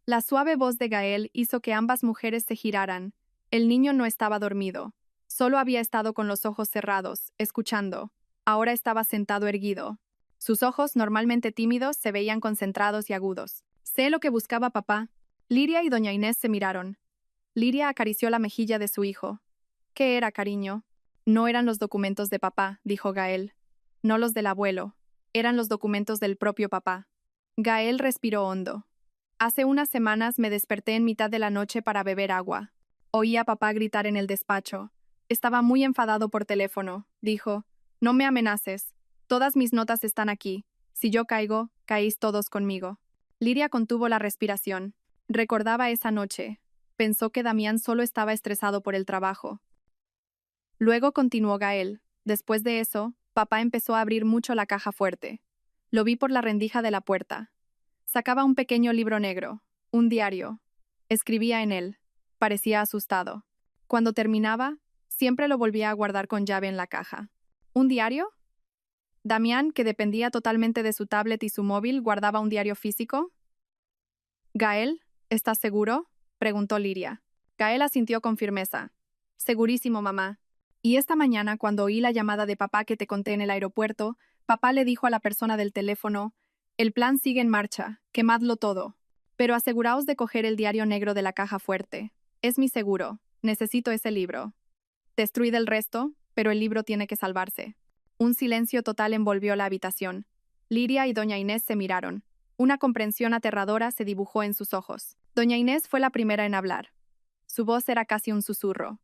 La suave voz de Gael hizo que ambas mujeres se giraran. El niño no estaba dormido. Solo había estado con los ojos cerrados, escuchando. Ahora estaba sentado erguido. Sus ojos, normalmente tímidos, se veían concentrados y agudos. Sé lo que buscaba papá. Liria y doña Inés se miraron. Liria acarició la mejilla de su hijo. ¿Qué era, cariño? No eran los documentos de papá, dijo Gael. No los del abuelo. Eran los documentos del propio papá. Gael respiró hondo. Hace unas semanas me desperté en mitad de la noche para beber agua. Oí a papá gritar en el despacho. Estaba muy enfadado por teléfono. Dijo, no me amenaces. Todas mis notas están aquí. Si yo caigo, caéis todos conmigo. Liria contuvo la respiración. Recordaba esa noche. Pensó que Damián solo estaba estresado por el trabajo. Luego continuó Gael. Después de eso, papá empezó a abrir mucho la caja fuerte. Lo vi por la rendija de la puerta. Sacaba un pequeño libro negro, un diario. Escribía en él. Parecía asustado. Cuando terminaba, siempre lo volvía a guardar con llave en la caja. ¿Un diario? Damián, que dependía totalmente de su tablet y su móvil, guardaba un diario físico. ¿Gael? ¿Estás seguro? Preguntó Liria. Gael asintió con firmeza. Segurísimo, mamá. Y esta mañana, cuando oí la llamada de papá que te conté en el aeropuerto, papá le dijo a la persona del teléfono, el plan sigue en marcha, quemadlo todo. Pero aseguraos de coger el diario negro de la caja fuerte. Es mi seguro. Necesito ese libro. Destruid el resto, pero el libro tiene que salvarse. Un silencio total envolvió la habitación. Liria y doña Inés se miraron. Una comprensión aterradora se dibujó en sus ojos. Doña Inés fue la primera en hablar. Su voz era casi un susurro.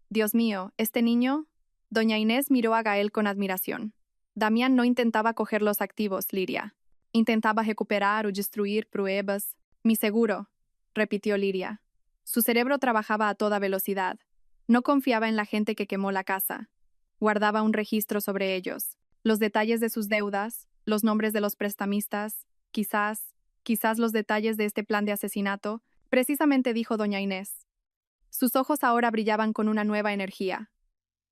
Dios mío, ¿este niño? Doña Inés miró a Gael con admiración. Damián no intentaba coger los activos, Liria. Intentaba recuperar o destruir pruebas. Mi seguro, repitió Liria. Su cerebro trabajaba a toda velocidad. No confiaba en la gente que quemó la casa. Guardaba un registro sobre ellos. Los detalles de sus deudas, los nombres de los prestamistas, quizás los detalles de este plan de asesinato, precisamente dijo doña Inés. Sus ojos ahora brillaban con una nueva energía.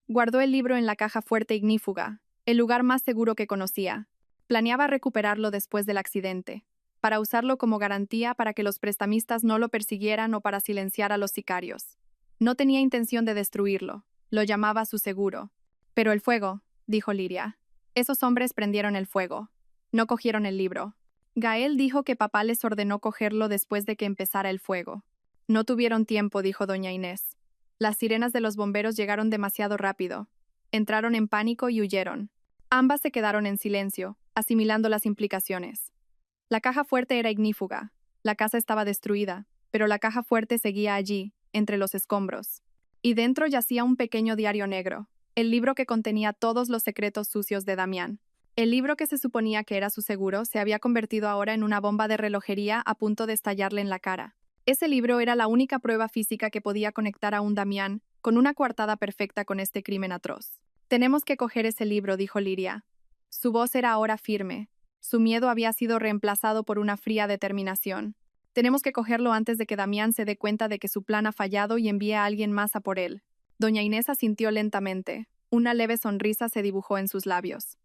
Guardó el libro en la caja fuerte ignífuga, el lugar más seguro que conocía. Planeaba recuperarlo después del accidente, para usarlo como garantía para que los prestamistas no lo persiguieran o para silenciar a los sicarios. No tenía intención de destruirlo, lo llamaba su seguro. Pero el fuego, dijo Liria. Esos hombres prendieron el fuego. No cogieron el libro. Gael dijo que papá les ordenó cogerlo después de que empezara el fuego. No tuvieron tiempo, dijo doña Inés. Las sirenas de los bomberos llegaron demasiado rápido. Entraron en pánico y huyeron. Ambas se quedaron en silencio, asimilando las implicaciones. La caja fuerte era ignífuga. La casa estaba destruida, pero la caja fuerte seguía allí, entre los escombros. Y dentro yacía un pequeño diario negro, el libro que contenía todos los secretos sucios de Damián. El libro que se suponía que era su seguro se había convertido ahora en una bomba de relojería a punto de estallarle en la cara. Ese libro era la única prueba física que podía conectar a un Damián con una coartada perfecta con este crimen atroz. Tenemos que coger ese libro, dijo Liria. Su voz era ahora firme. Su miedo había sido reemplazado por una fría determinación. Tenemos que cogerlo antes de que Damián se dé cuenta de que su plan ha fallado y envíe a alguien más a por él. Doña Inés asintió lentamente. Una leve sonrisa se dibujó en sus labios.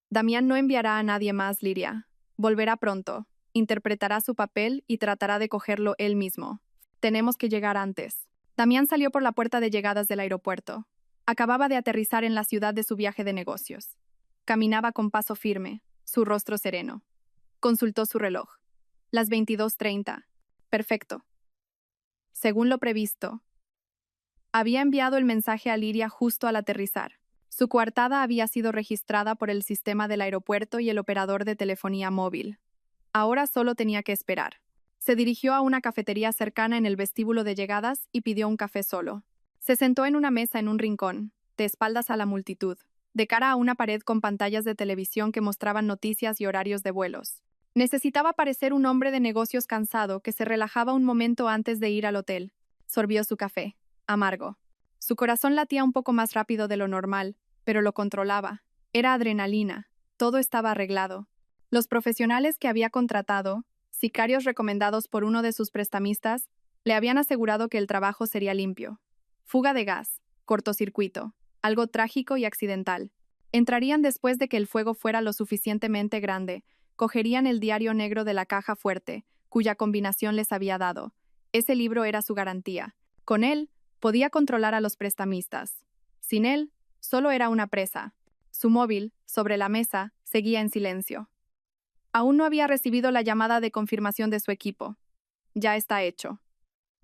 Damián no enviará a nadie más, Liria. Volverá pronto. Interpretará su papel y tratará de cogerlo él mismo. Tenemos que llegar antes. Damián salió por la puerta de llegadas del aeropuerto. Acababa de aterrizar en la ciudad de su viaje de negocios. Caminaba con paso firme, su rostro sereno. Consultó su reloj. Las 22:30. Perfecto. Según lo previsto. Había enviado el mensaje a Liria justo al aterrizar. Su coartada había sido registrada por el sistema del aeropuerto y el operador de telefonía móvil. Ahora solo tenía que esperar. Se dirigió a una cafetería cercana en el vestíbulo de llegadas y pidió un café solo. Se sentó en una mesa en un rincón, de espaldas a la multitud, de cara a una pared con pantallas de televisión que mostraban noticias y horarios de vuelos. Necesitaba parecer un hombre de negocios cansado que se relajaba un momento antes de ir al hotel. Sorbió su café, amargo. Su corazón latía un poco más rápido de lo normal, pero lo controlaba. Era adrenalina. Todo estaba arreglado. Los profesionales que había contratado, sicarios recomendados por uno de sus prestamistas, le habían asegurado que el trabajo sería limpio. Fuga de gas, cortocircuito, algo trágico y accidental. Entrarían después de que el fuego fuera lo suficientemente grande, cogerían el diario negro de la caja fuerte, cuya combinación les había dado. Ese libro era su garantía. Con él, podía controlar a los prestamistas. Sin él, solo era una presa. Su móvil, sobre la mesa, seguía en silencio. Aún no había recibido la llamada de confirmación de su equipo. Ya está hecho.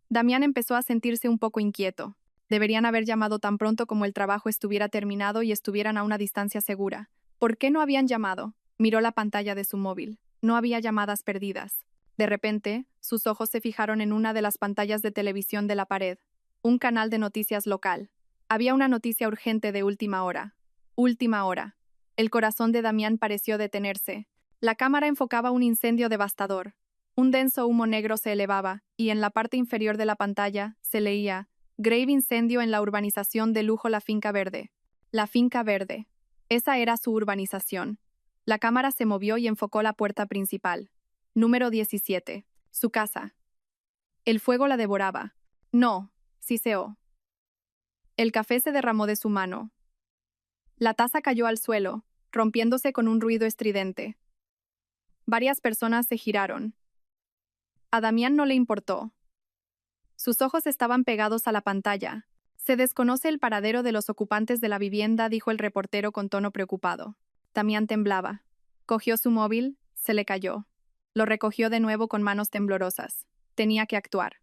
Damián empezó a sentirse un poco inquieto. Deberían haber llamado tan pronto como el trabajo estuviera terminado y estuvieran a una distancia segura. ¿Por qué no habían llamado? Miró la pantalla de su móvil. No había llamadas perdidas. De repente, sus ojos se fijaron en una de las pantallas de televisión de la pared. Un canal de noticias local. Había una noticia urgente de última hora. Última hora. El corazón de Damián pareció detenerse. La cámara enfocaba un incendio devastador. Un denso humo negro se elevaba, y en la parte inferior de la pantalla se leía: grave incendio en la urbanización de lujo La Finca Verde. La Finca Verde. Esa era su urbanización. La cámara se movió y enfocó la puerta principal. Número 17. Su casa. El fuego la devoraba. No, siseó. El café se derramó de su mano. La taza cayó al suelo, rompiéndose con un ruido estridente. Varias personas se giraron. A Damián no le importó. Sus ojos estaban pegados a la pantalla. Se desconoce el paradero de los ocupantes de la vivienda, dijo el reportero con tono preocupado. Damián temblaba. Cogió su móvil, se le cayó. Lo recogió de nuevo con manos temblorosas. Tenía que actuar.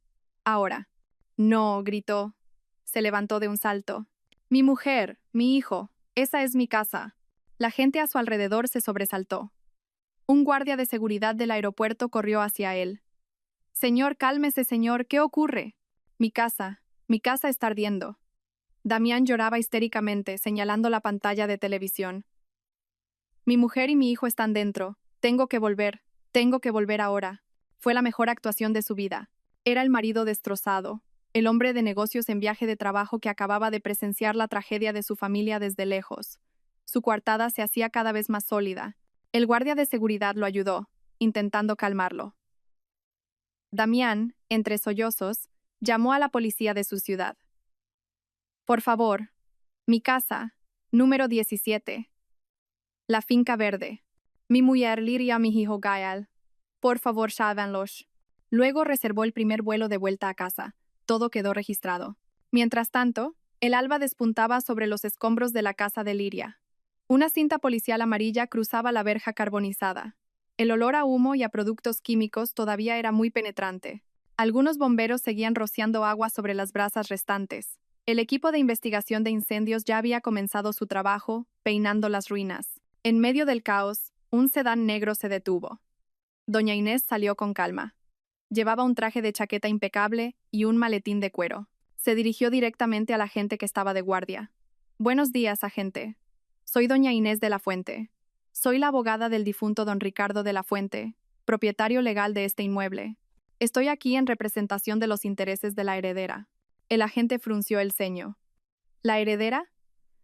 Ahora. No, gritó. Se levantó de un salto. Mi mujer, mi hijo, esa es mi casa. La gente a su alrededor se sobresaltó. Un guardia de seguridad del aeropuerto corrió hacia él. Señor, cálmese, señor, ¿qué ocurre? Mi casa está ardiendo. Damián lloraba histéricamente, señalando la pantalla de televisión. Mi mujer y mi hijo están dentro. Tengo que volver ahora. Fue la mejor actuación de su vida. Era el marido destrozado, el hombre de negocios en viaje de trabajo que acababa de presenciar la tragedia de su familia desde lejos. Su coartada se hacía cada vez más sólida. El guardia de seguridad lo ayudó, intentando calmarlo. Damián, entre sollozos, llamó a la policía de su ciudad. Por favor, mi casa, número 17. La finca verde. Mi mujer Liria, mi hijo Gael. Por favor, sávenlos. Luego reservó el primer vuelo de vuelta a casa. Todo quedó registrado. Mientras tanto, el alba despuntaba sobre los escombros de la casa de Liria. Una cinta policial amarilla cruzaba la verja carbonizada. El olor a humo y a productos químicos todavía era muy penetrante. Algunos bomberos seguían rociando agua sobre las brasas restantes. El equipo de investigación de incendios ya había comenzado su trabajo, peinando las ruinas. En medio del caos, un sedán negro se detuvo. Doña Inés salió con calma. Llevaba un traje de chaqueta impecable y un maletín de cuero. Se dirigió directamente al agente que estaba de guardia. Buenos días, agente. Soy doña Inés de la Fuente. Soy la abogada del difunto don Ricardo de la Fuente, propietario legal de este inmueble. Estoy aquí en representación de los intereses de la heredera. El agente frunció el ceño. ¿La heredera?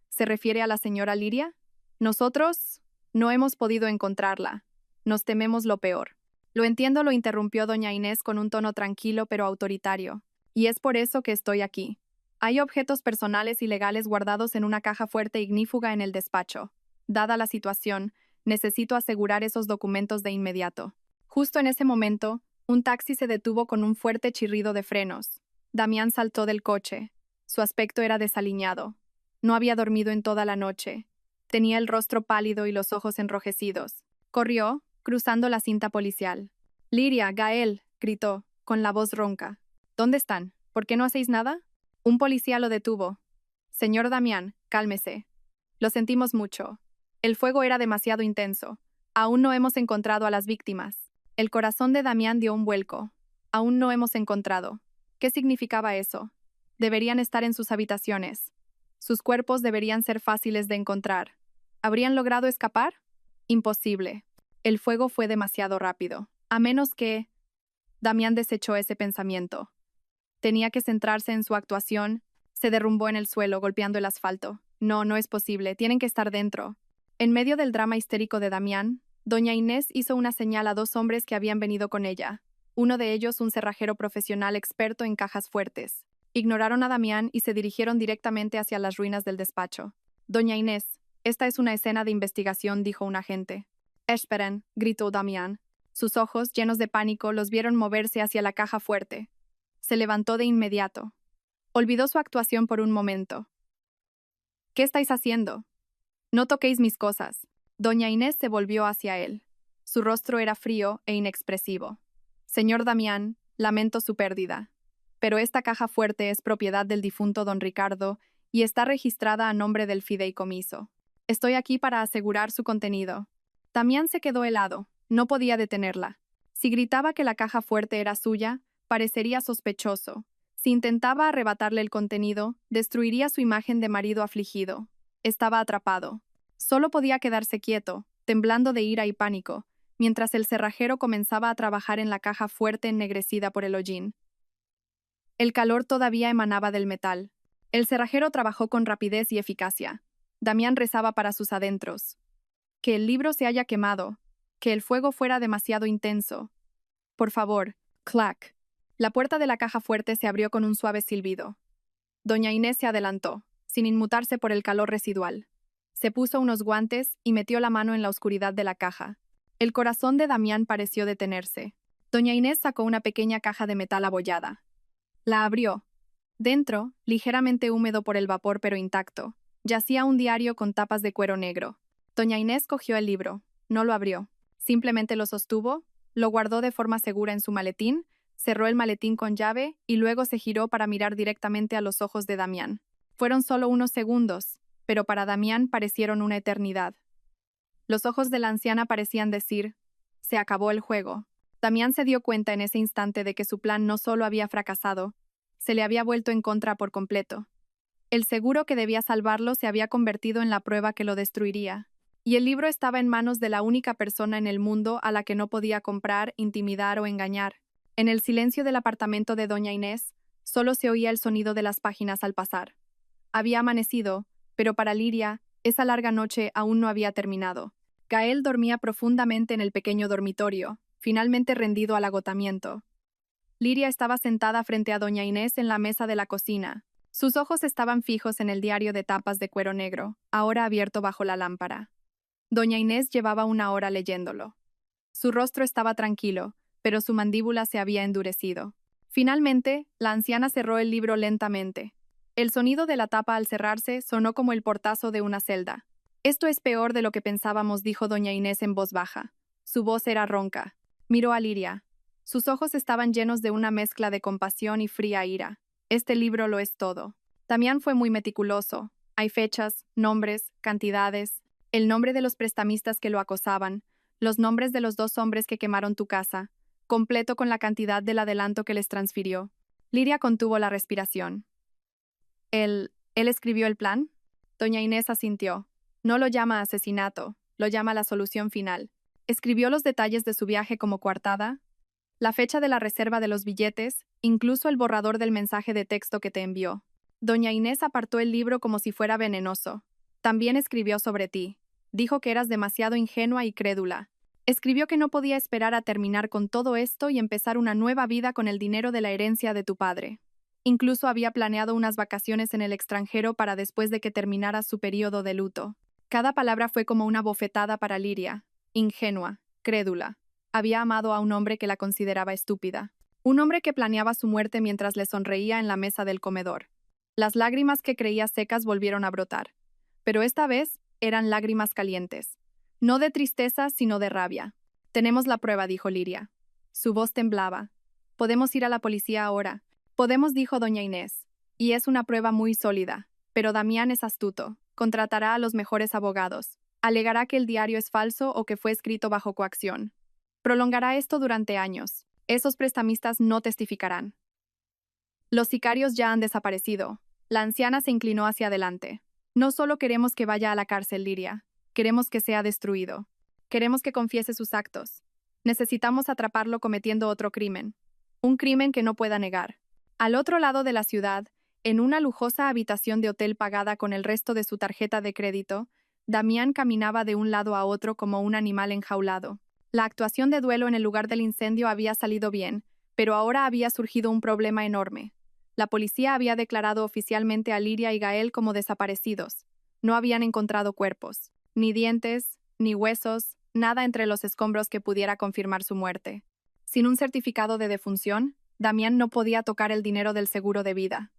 ¿Se refiere a la señora Liria? Nosotros no hemos podido encontrarla. Nos tememos lo peor. Lo entiendo, lo interrumpió doña Inés con un tono tranquilo pero autoritario. Y es por eso que estoy aquí. Hay objetos personales y legales guardados en una caja fuerte ignífuga en el despacho. Dada la situación, necesito asegurar esos documentos de inmediato. Justo en ese momento, un taxi se detuvo con un fuerte chirrido de frenos. Damián saltó del coche. Su aspecto era desaliñado. No había dormido en toda la noche. Tenía el rostro pálido y los ojos enrojecidos. Corrió, cruzando la cinta policial. «Liria, Gael», gritó, con la voz ronca. «¿Dónde están? ¿Por qué no hacéis nada?» Un policía lo detuvo. «Señor Damián, cálmese. Lo sentimos mucho. El fuego era demasiado intenso. Aún no hemos encontrado a las víctimas». El corazón de Damián dio un vuelco. «Aún no hemos encontrado». ¿Qué significaba eso? Deberían estar en sus habitaciones. Sus cuerpos deberían ser fáciles de encontrar. ¿Habrían logrado escapar? Imposible. El fuego fue demasiado rápido. A menos que... Damián desechó ese pensamiento. Tenía que centrarse en su actuación. Se derrumbó en el suelo, golpeando el asfalto. No, no es posible. Tienen que estar dentro. En medio del drama histérico de Damián, doña Inés hizo una señal a dos hombres que habían venido con ella. Uno de ellos un cerrajero profesional experto en cajas fuertes. Ignoraron a Damián y se dirigieron directamente hacia las ruinas del despacho. «Doña Inés, esta es una escena de investigación», dijo un agente. «Esperen», gritó Damián. Sus ojos, llenos de pánico, los vieron moverse hacia la caja fuerte. Se levantó de inmediato. Olvidó su actuación por un momento. «¿Qué estáis haciendo? No toquéis mis cosas». Doña Inés se volvió hacia él. Su rostro era frío e inexpresivo. «Señor Damián, lamento su pérdida. Pero esta caja fuerte es propiedad del difunto don Ricardo y está registrada a nombre del fideicomiso. Estoy aquí para asegurar su contenido». Damián se quedó helado. No podía detenerla. Si gritaba que la caja fuerte era suya, parecería sospechoso. Si intentaba arrebatarle el contenido, destruiría su imagen de marido afligido. Estaba atrapado. Solo podía quedarse quieto, temblando de ira y pánico, mientras el cerrajero comenzaba a trabajar en la caja fuerte ennegrecida por el hollín. El calor todavía emanaba del metal. El cerrajero trabajó con rapidez y eficacia. Damián rezaba para sus adentros. Que el libro se haya quemado, que el fuego fuera demasiado intenso. Por favor, clac. La puerta de la caja fuerte se abrió con un suave silbido. Doña Inés se adelantó, sin inmutarse por el calor residual. Se puso unos guantes y metió la mano en la oscuridad de la caja. El corazón de Damián pareció detenerse. Doña Inés sacó una pequeña caja de metal abollada. La abrió. Dentro, ligeramente húmedo por el vapor pero intacto, yacía un diario con tapas de cuero negro. Doña Inés cogió el libro. No lo abrió. Simplemente lo sostuvo, lo guardó de forma segura en su maletín, cerró el maletín con llave y luego se giró para mirar directamente a los ojos de Damián. Fueron solo unos segundos, pero para Damián parecieron una eternidad. Los ojos de la anciana parecían decir: «Se acabó el juego». Damián se dio cuenta en ese instante de que su plan no solo había fracasado, se le había vuelto en contra por completo. El seguro que debía salvarlo se había convertido en la prueba que lo destruiría. Y el libro estaba en manos de la única persona en el mundo a la que no podía comprar, intimidar o engañar. En el silencio del apartamento de doña Inés, solo se oía el sonido de las páginas al pasar. Había amanecido, pero para Liria, Esa larga noche aún no había terminado. Gael dormía profundamente en el pequeño dormitorio, finalmente rendido al agotamiento. Liria estaba sentada frente a doña Inés en la mesa de la cocina. Sus ojos estaban fijos en el diario de tapas de cuero negro, ahora abierto bajo la lámpara. Doña Inés llevaba una hora leyéndolo. Su rostro estaba tranquilo, pero su mandíbula se había endurecido. Finalmente, la anciana cerró el libro lentamente. El sonido de la tapa al cerrarse sonó como el portazo de una celda. Esto es peor de lo que pensábamos, dijo doña Inés en voz baja. Su voz era ronca. Miró a Liria. Sus ojos estaban llenos de una mezcla de compasión y fría ira. Este libro lo es todo. Damián fue muy meticuloso. Hay fechas, nombres, cantidades, el nombre de los prestamistas que lo acosaban, los nombres de los 2 hombres que quemaron tu casa, completo con la cantidad del adelanto que les transfirió. Liria contuvo la respiración. ¿Él escribió el plan? Doña Inés asintió. No lo llama asesinato, lo llama la solución final. Escribió los detalles de su viaje como coartada, la fecha de la reserva de los billetes, incluso el borrador del mensaje de texto que te envió. Doña Inés apartó el libro como si fuera venenoso. También escribió sobre ti. Dijo que eras demasiado ingenua y crédula. Escribió que no podía esperar a terminar con todo esto y empezar una nueva vida con el dinero de la herencia de tu padre. Incluso había planeado unas vacaciones en el extranjero para después de que terminara su periodo de luto. Cada palabra fue como una bofetada para Liria. Ingenua, crédula. Había amado a un hombre que la consideraba estúpida. Un hombre que planeaba su muerte mientras le sonreía en la mesa del comedor. Las lágrimas que creía secas volvieron a brotar. Pero esta vez eran lágrimas calientes. No de tristeza, sino de rabia. Tenemos la prueba, dijo Liria. Su voz temblaba. Podemos ir a la policía ahora. Podemos, dijo doña Inés. Y es una prueba muy sólida. Pero Damián es astuto. Contratará a los mejores abogados. Alegará que el diario es falso o que fue escrito bajo coacción. Prolongará esto durante años. Esos prestamistas no testificarán. Los sicarios ya han desaparecido. La anciana se inclinó hacia adelante. No solo queremos que vaya a la cárcel, Liria. Queremos que sea destruido. Queremos que confiese sus actos. Necesitamos atraparlo cometiendo otro crimen. Un crimen que no pueda negar. Al otro lado de la ciudad, en una lujosa habitación de hotel pagada con el resto de su tarjeta de crédito, Damián caminaba de un lado a otro como un animal enjaulado. La actuación de duelo en el lugar del incendio había salido bien, pero ahora había surgido un problema enorme. La policía había declarado oficialmente a Liria y Gael como desaparecidos. No habían encontrado cuerpos, ni dientes, ni huesos, nada entre los escombros que pudiera confirmar su muerte. Sin un certificado de defunción, Damián no podía tocar el dinero del seguro de vida.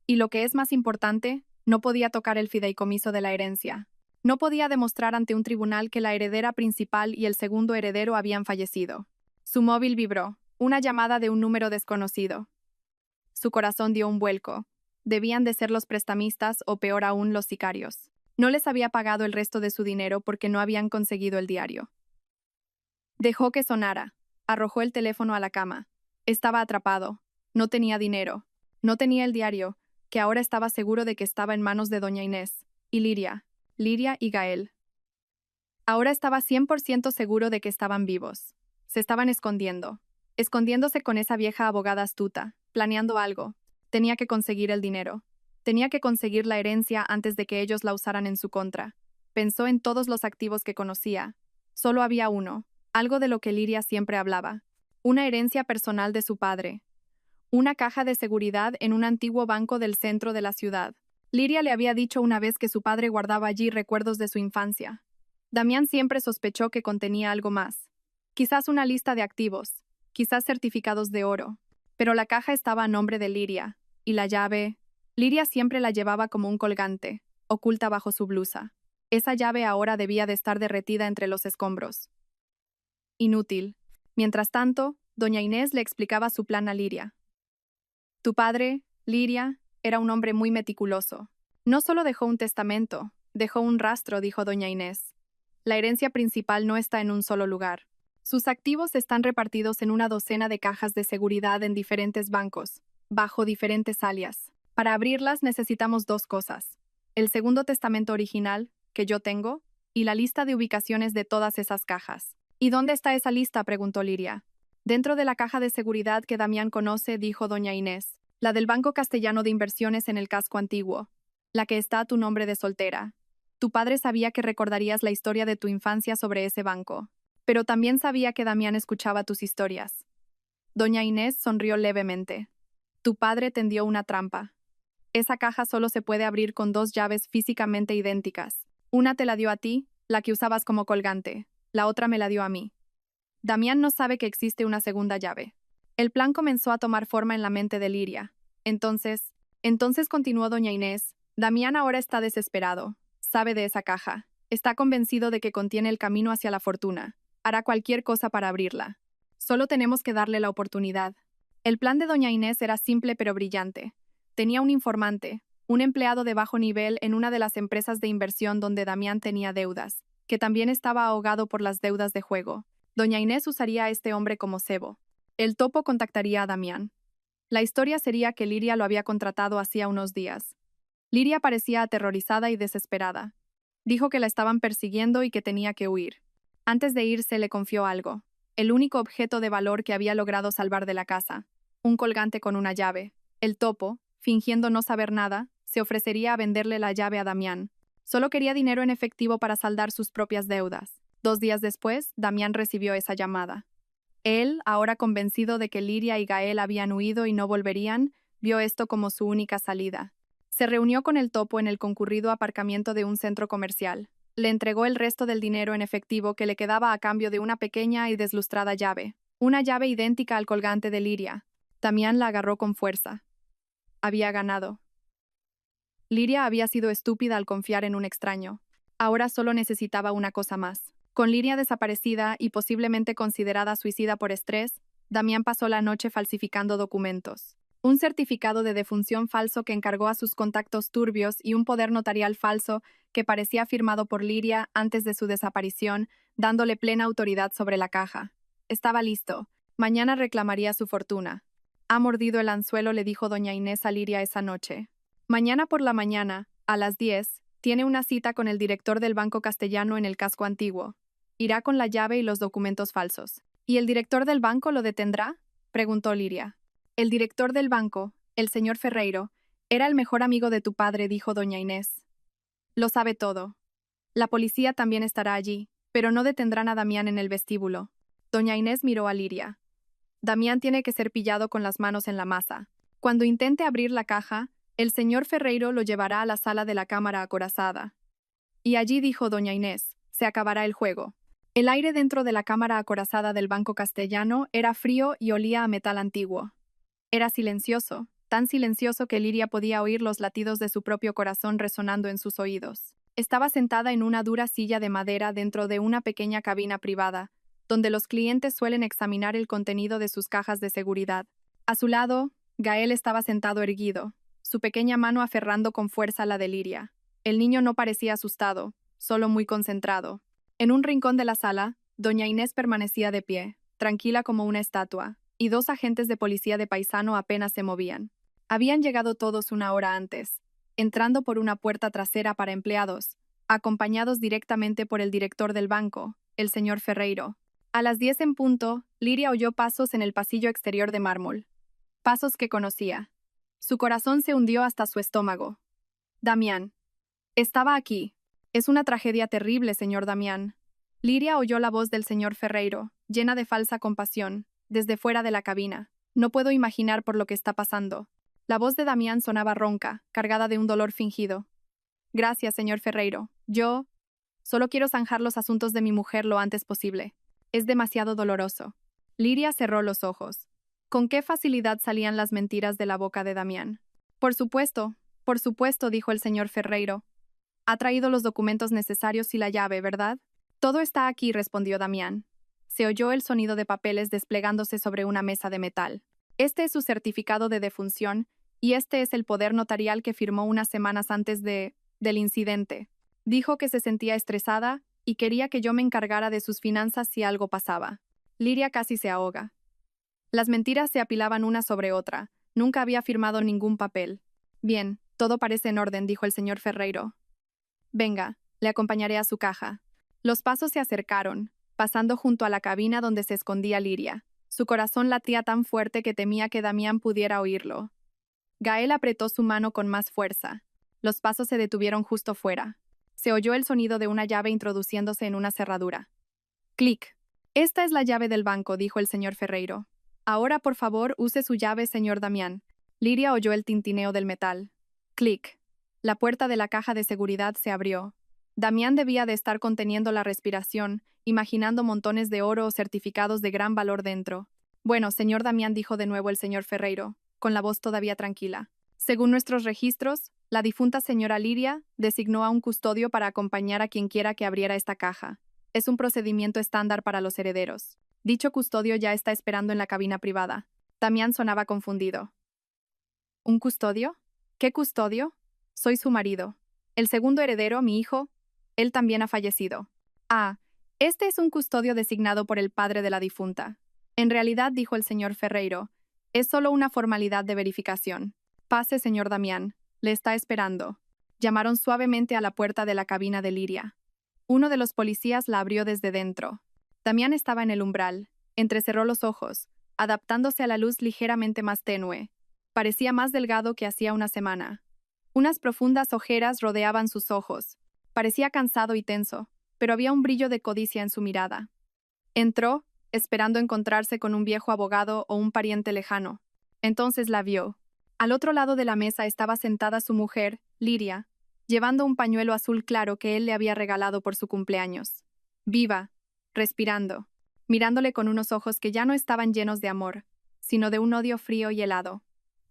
Y lo que es más importante, no podía tocar el fideicomiso de la herencia. No podía demostrar ante un tribunal que la heredera principal y el segundo heredero habían fallecido. Su móvil vibró, una llamada de un número desconocido. Su corazón dio un vuelco. Debían de ser los prestamistas o peor aún los sicarios. No les había pagado el resto de su dinero porque no habían conseguido el diario. Dejó que sonara. Arrojó el teléfono a la cama. Estaba atrapado. No tenía dinero. No tenía el diario, que ahora estaba seguro de que estaba en manos de doña Inés. Y Liria y Gael. Ahora estaba 100% seguro de que estaban vivos. Se estaban escondiéndose con esa vieja abogada astuta, planeando algo. Tenía que conseguir el dinero. Tenía que conseguir la herencia antes de que ellos la usaran en su contra. Pensó en todos los activos que conocía. Solo había uno, algo de lo que Liria siempre hablaba. Una herencia personal de su padre. Una caja de seguridad en un antiguo banco del centro de la ciudad. Liria le había dicho una vez que su padre guardaba allí recuerdos de su infancia. Damián siempre sospechó que contenía algo más. Quizás una lista de activos, quizás certificados de oro. Pero la caja estaba a nombre de Liria, y la llave... Liria siempre la llevaba como un colgante, oculta bajo su blusa. Esa llave ahora debía de estar derretida entre los escombros. Inútil. Mientras tanto, doña Inés le explicaba su plan a Liria. Tu padre, Liria, era un hombre muy meticuloso. No solo dejó un testamento, dejó un rastro, dijo doña Inés. La herencia principal no está en un solo lugar. Sus activos están repartidos en una docena de cajas de seguridad en diferentes bancos, bajo diferentes alias. Para abrirlas necesitamos 2 cosas. El segundo testamento original, que yo tengo, y la lista de ubicaciones de todas esas cajas. ¿Y dónde está esa lista?, preguntó Liria. Dentro de la caja de seguridad que Damián conoce, dijo doña Inés. La del Banco Castellano de Inversiones en el casco antiguo. la que está a tu nombre de soltera. Tu padre sabía que recordarías la historia de tu infancia sobre ese banco, pero también sabía que Damián escuchaba tus historias. Doña Inés sonrió levemente. Tu padre tendió una trampa. Esa caja solo se puede abrir con 2 llaves físicamente idénticas. Una te la dio a ti, la que usabas como colgante. La otra me la dio a mí. Damián no sabe que existe una segunda llave. El plan comenzó a tomar forma en la mente de Liria. Entonces continuó doña Inés, Damián ahora está desesperado. Sabe de esa caja. Está convencido de que contiene el camino hacia la fortuna. Hará cualquier cosa para abrirla. Solo tenemos que darle la oportunidad. El plan de doña Inés era simple pero brillante. Tenía un informante, un empleado de bajo nivel en una de las empresas de inversión donde Damián tenía deudas, que también estaba ahogado por las deudas de juego. Doña Inés usaría a este hombre como cebo. El topo contactaría a Damián. La historia sería que Liria lo había contratado hacía unos días. Liria parecía aterrorizada y desesperada. Dijo que la estaban persiguiendo y que tenía que huir. Antes de irse le confió algo. El único objeto de valor que había logrado salvar de la casa. Un colgante con una llave. El topo, fingiendo no saber nada, se ofrecería a venderle la llave a Damián. Solo quería dinero en efectivo para saldar sus propias deudas. 2 días después, Damián recibió esa llamada. Él, ahora convencido de que Liria y Gael habían huido y no volverían, vio esto como su única salida. Se reunió con el topo en el concurrido aparcamiento de un centro comercial. Le entregó el resto del dinero en efectivo que le quedaba a cambio de una pequeña y deslustrada llave. Una llave idéntica al colgante de Liria. Damián la agarró con fuerza. Había ganado. Liria había sido estúpida al confiar en un extraño. Ahora solo necesitaba una cosa más. Con Liria desaparecida y posiblemente considerada suicida por estrés, Damián pasó la noche falsificando documentos. Un certificado de defunción falso que encargó a sus contactos turbios y un poder notarial falso que parecía firmado por Liria antes de su desaparición, dándole plena autoridad sobre la caja. Estaba listo. Mañana reclamaría su fortuna. Ha mordido el anzuelo, le dijo doña Inés a Liria esa noche. Mañana por la mañana, a las 10, tiene una cita con el director del Banco Castellano en el casco antiguo. Irá con la llave y los documentos falsos. ¿Y el director del banco lo detendrá?, preguntó Liria. El director del banco, el señor Ferreiro, era el mejor amigo de tu padre, dijo doña Inés. Lo sabe todo. La policía también estará allí, pero no detendrán a Damián en el vestíbulo. Doña Inés miró a Liria. Damián tiene que ser pillado con las manos en la masa. Cuando intente abrir la caja, el señor Ferreiro lo llevará a la sala de la cámara acorazada. Y allí, dijo doña Inés, se acabará el juego. El aire dentro de la cámara acorazada del Banco Castellano era frío y olía a metal antiguo. Era silencioso, tan silencioso que Liria podía oír los latidos de su propio corazón resonando en sus oídos. Estaba sentada en una dura silla de madera dentro de una pequeña cabina privada, donde los clientes suelen examinar el contenido de sus cajas de seguridad. A su lado, Gael estaba sentado erguido, su pequeña mano aferrando con fuerza la de Liria. El niño no parecía asustado, solo muy concentrado. En un rincón de la sala, doña Inés permanecía de pie, tranquila como una estatua, y 2 agentes de policía de paisano apenas se movían. Habían llegado todos una hora antes, entrando por una puerta trasera para empleados, acompañados directamente por el director del banco, el señor Ferreiro. A las 10 en punto, Liria oyó pasos en el pasillo exterior de mármol. Pasos que conocía. Su corazón se hundió hasta su estómago. Damián. Estaba aquí. Es una tragedia terrible, señor Damián. Liria oyó la voz del señor Ferreiro, llena de falsa compasión, desde fuera de la cabina. No puedo imaginar por lo que está pasando. La voz de Damián sonaba ronca, cargada de un dolor fingido. Gracias, señor Ferreiro. Yo solo quiero zanjar los asuntos de mi mujer lo antes posible. Es demasiado doloroso. Liria cerró los ojos. Con qué facilidad salían las mentiras de la boca de Damián. Por supuesto, dijo el señor Ferreiro. Ha traído los documentos necesarios y la llave, ¿verdad? Todo está aquí, respondió Damián. Se oyó el sonido de papeles desplegándose sobre una mesa de metal. Este es su certificado de defunción, y este es el poder notarial que firmó unas semanas antes del incidente. Dijo que se sentía estresada y quería que yo me encargara de sus finanzas si algo pasaba. Liria casi se ahoga. Las mentiras se apilaban una sobre otra. Nunca había firmado ningún papel. Bien, todo parece en orden, dijo el señor Ferreiro. Venga, le acompañaré a su caja. Los pasos se acercaron, pasando junto a la cabina donde se escondía Liria. Su corazón latía tan fuerte que temía que Damián pudiera oírlo. Gael apretó su mano con más fuerza. Los pasos se detuvieron justo fuera. Se oyó el sonido de una llave introduciéndose en una cerradura. Clic. Esta es la llave del banco, dijo el señor Ferreiro. Ahora, por favor, use su llave, señor Damián. Liria oyó el tintineo del metal. Clic. La puerta de la caja de seguridad se abrió. Damián debía de estar conteniendo la respiración, imaginando montones de oro o certificados de gran valor dentro. Bueno, señor Damián, dijo de nuevo el señor Ferreiro, con la voz todavía tranquila. Según nuestros registros, la difunta señora Liria designó a un custodio para acompañar a quien quiera que abriera esta caja. Es un procedimiento estándar para los herederos. Dicho custodio ya está esperando en la cabina privada. Damián sonaba confundido. ¿Un custodio? ¿Qué custodio? Soy su marido. El segundo heredero, mi hijo, él también ha fallecido. Ah, este es un custodio designado por el padre de la difunta. En realidad, dijo el señor Ferreiro, es solo una formalidad de verificación. Pase, señor Damián, le está esperando. Llamaron suavemente a la puerta de la cabina de Liria. Uno de los policías la abrió desde dentro. Damián estaba en el umbral. Entrecerró los ojos, adaptándose a la luz ligeramente más tenue. Parecía más delgado que hacía una semana. Unas profundas ojeras rodeaban sus ojos. Parecía cansado y tenso, pero había un brillo de codicia en su mirada. Entró, esperando encontrarse con un viejo abogado o un pariente lejano. Entonces la vio. Al otro lado de la mesa estaba sentada su mujer, Liria, llevando un pañuelo azul claro que él le había regalado por su cumpleaños. Viva, respirando, mirándole con unos ojos que ya no estaban llenos de amor, sino de un odio frío y helado.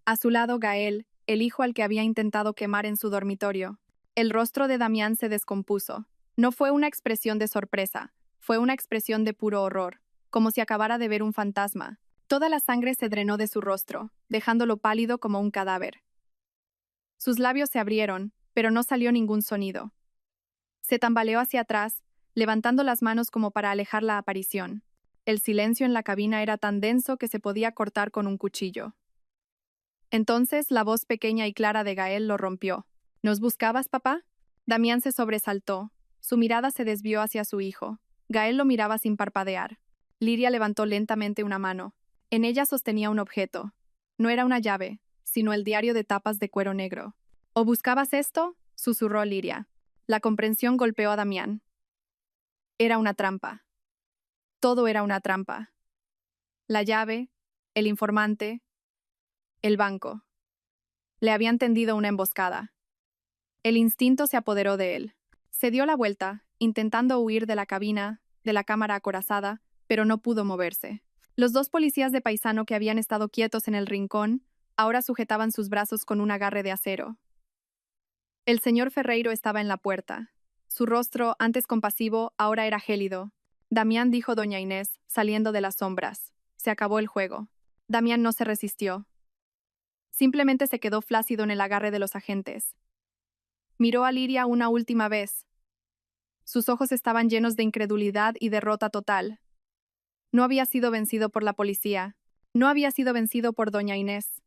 A su lado Gael, el hijo al que había intentado quemar en su dormitorio. El rostro de Damián se descompuso. No fue una expresión de sorpresa, fue una expresión de puro horror, como si acabara de ver un fantasma. Toda la sangre se drenó de su rostro, dejándolo pálido como un cadáver. Sus labios se abrieron, pero no salió ningún sonido. Se tambaleó hacia atrás, levantando las manos como para alejar la aparición. El silencio en la cabina era tan denso que se podía cortar con un cuchillo. Entonces la voz pequeña y clara de Gael lo rompió. ¿Nos buscabas, papá? Damián se sobresaltó. Su mirada se desvió hacia su hijo. Gael lo miraba sin parpadear. Liria levantó lentamente una mano. En ella sostenía un objeto. No era una llave, sino el diario de tapas de cuero negro. ¿O buscabas esto? Susurró Liria. La comprensión golpeó a Damián. Era una trampa. Todo era una trampa. La llave, el informante, el banco. Le habían tendido una emboscada. El instinto se apoderó de él. Se dio la vuelta, intentando huir de la cabina, de la cámara acorazada, pero no pudo moverse. Los dos policías de paisano que habían estado quietos en el rincón, ahora sujetaban sus brazos con un agarre de acero. El señor Ferreiro estaba en la puerta. Su rostro, antes compasivo, ahora era gélido. Damián, dijo doña Inés, saliendo de las sombras. Se acabó el juego. Damián no se resistió. Simplemente se quedó flácido en el agarre de los agentes. Miró a Liria una última vez. Sus ojos estaban llenos de incredulidad y derrota total. No había sido vencido por la policía. No había sido vencido por doña Inés.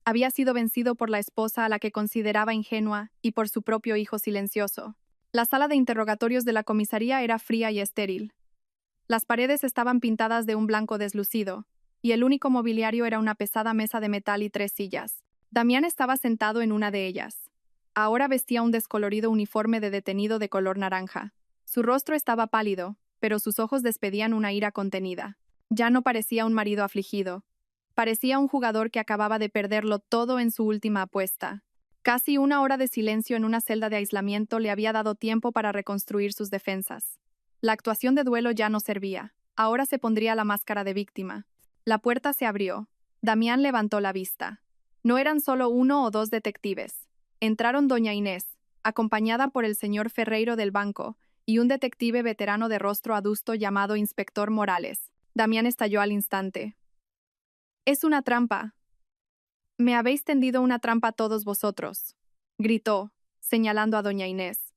Había sido vencido por la esposa a la que consideraba ingenua y por su propio hijo silencioso. La sala de interrogatorios de la comisaría era fría y estéril. Las paredes estaban pintadas de un blanco deslucido, y el único mobiliario era una pesada mesa de metal y 3 sillas. Damián estaba sentado en una de ellas. Ahora vestía un descolorido uniforme de detenido de color naranja. Su rostro estaba pálido, pero sus ojos despedían una ira contenida. Ya no parecía un marido afligido. Parecía un jugador que acababa de perderlo todo en su última apuesta. Casi 1 hora de silencio en una celda de aislamiento le había dado tiempo para reconstruir sus defensas. La actuación de duelo ya no servía. Ahora se pondría la máscara de víctima. La puerta se abrió. Damián levantó la vista. No eran solo 1 o 2 detectives. Entraron doña Inés, acompañada por el señor Ferreiro del banco, y un detective veterano de rostro adusto llamado Inspector Morales. Damián estalló al instante. «Es una trampa. Me habéis tendido una trampa todos vosotros», gritó, señalando a doña Inés.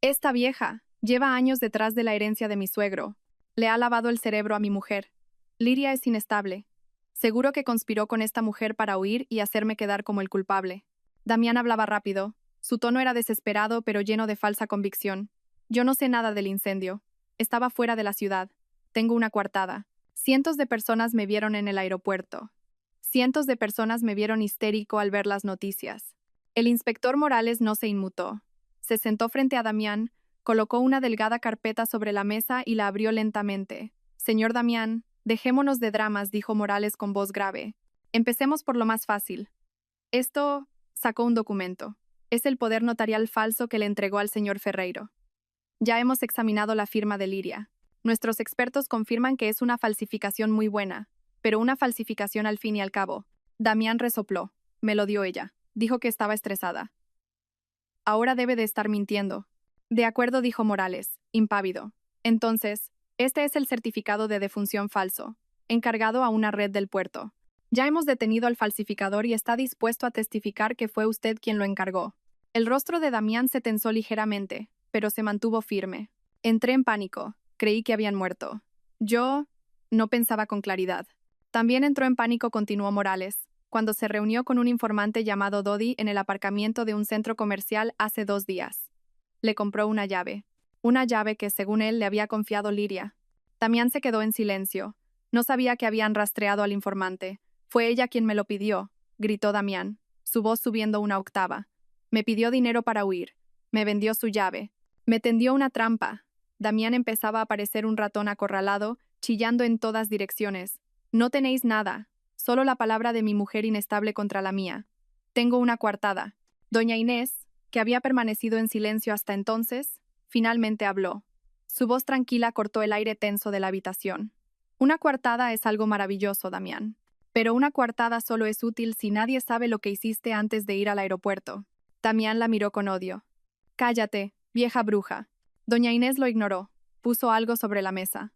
«Esta vieja lleva años detrás de la herencia de mi suegro. Le ha lavado el cerebro a mi mujer. Liria es inestable. Seguro que conspiró con esta mujer para huir y hacerme quedar como el culpable». Damián hablaba rápido. Su tono era desesperado pero lleno de falsa convicción. «Yo no sé nada del incendio. Estaba fuera de la ciudad. Tengo una coartada. Cientos de personas me vieron en el aeropuerto. Cientos de personas me vieron histérico al ver las noticias. El inspector Morales no se inmutó. Se sentó frente a Damián, colocó una delgada carpeta sobre la mesa y la abrió lentamente. Señor Damián, dejémonos de dramas, dijo Morales con voz grave. Empecemos por lo más fácil. Esto sacó un documento. Es el poder notarial falso que le entregó al señor Ferreiro. Ya hemos examinado la firma de Liria. Nuestros expertos confirman que es una falsificación muy buena, pero una falsificación al fin y al cabo. Damián resopló. Me lo dio ella. Dijo que estaba estresada. Ahora debe de estar mintiendo. De acuerdo, dijo Morales, impávido. Entonces, este es el certificado de defunción falso, encargado a una red del puerto. Ya hemos detenido al falsificador y está dispuesto a testificar que fue usted quien lo encargó. El rostro de Damián se tensó ligeramente, pero se mantuvo firme. Entré en pánico. Creí que habían muerto. Yo no pensaba con claridad. También entró en pánico, continuó Morales, cuando se reunió con un informante llamado Dodi en el aparcamiento de un centro comercial hace 2 días. Le compró una llave que, según él, le había confiado Liria. Damián se quedó en silencio. No sabía que habían rastreado al informante. Fue ella quien me lo pidió, gritó Damián, su voz subiendo una octava. Me pidió dinero para huir. Me vendió su llave. Me tendió una trampa. Damián empezaba a parecer un ratón acorralado, chillando en todas direcciones. No tenéis nada, solo la palabra de mi mujer inestable contra la mía. Tengo una coartada. Doña Inés, que había permanecido en silencio hasta entonces, finalmente habló. Su voz tranquila cortó el aire tenso de la habitación. Una coartada es algo maravilloso, Damián. Pero una coartada solo es útil si nadie sabe lo que hiciste antes de ir al aeropuerto. Damián la miró con odio. Cállate, vieja bruja. Doña Inés lo ignoró. Puso algo sobre la mesa.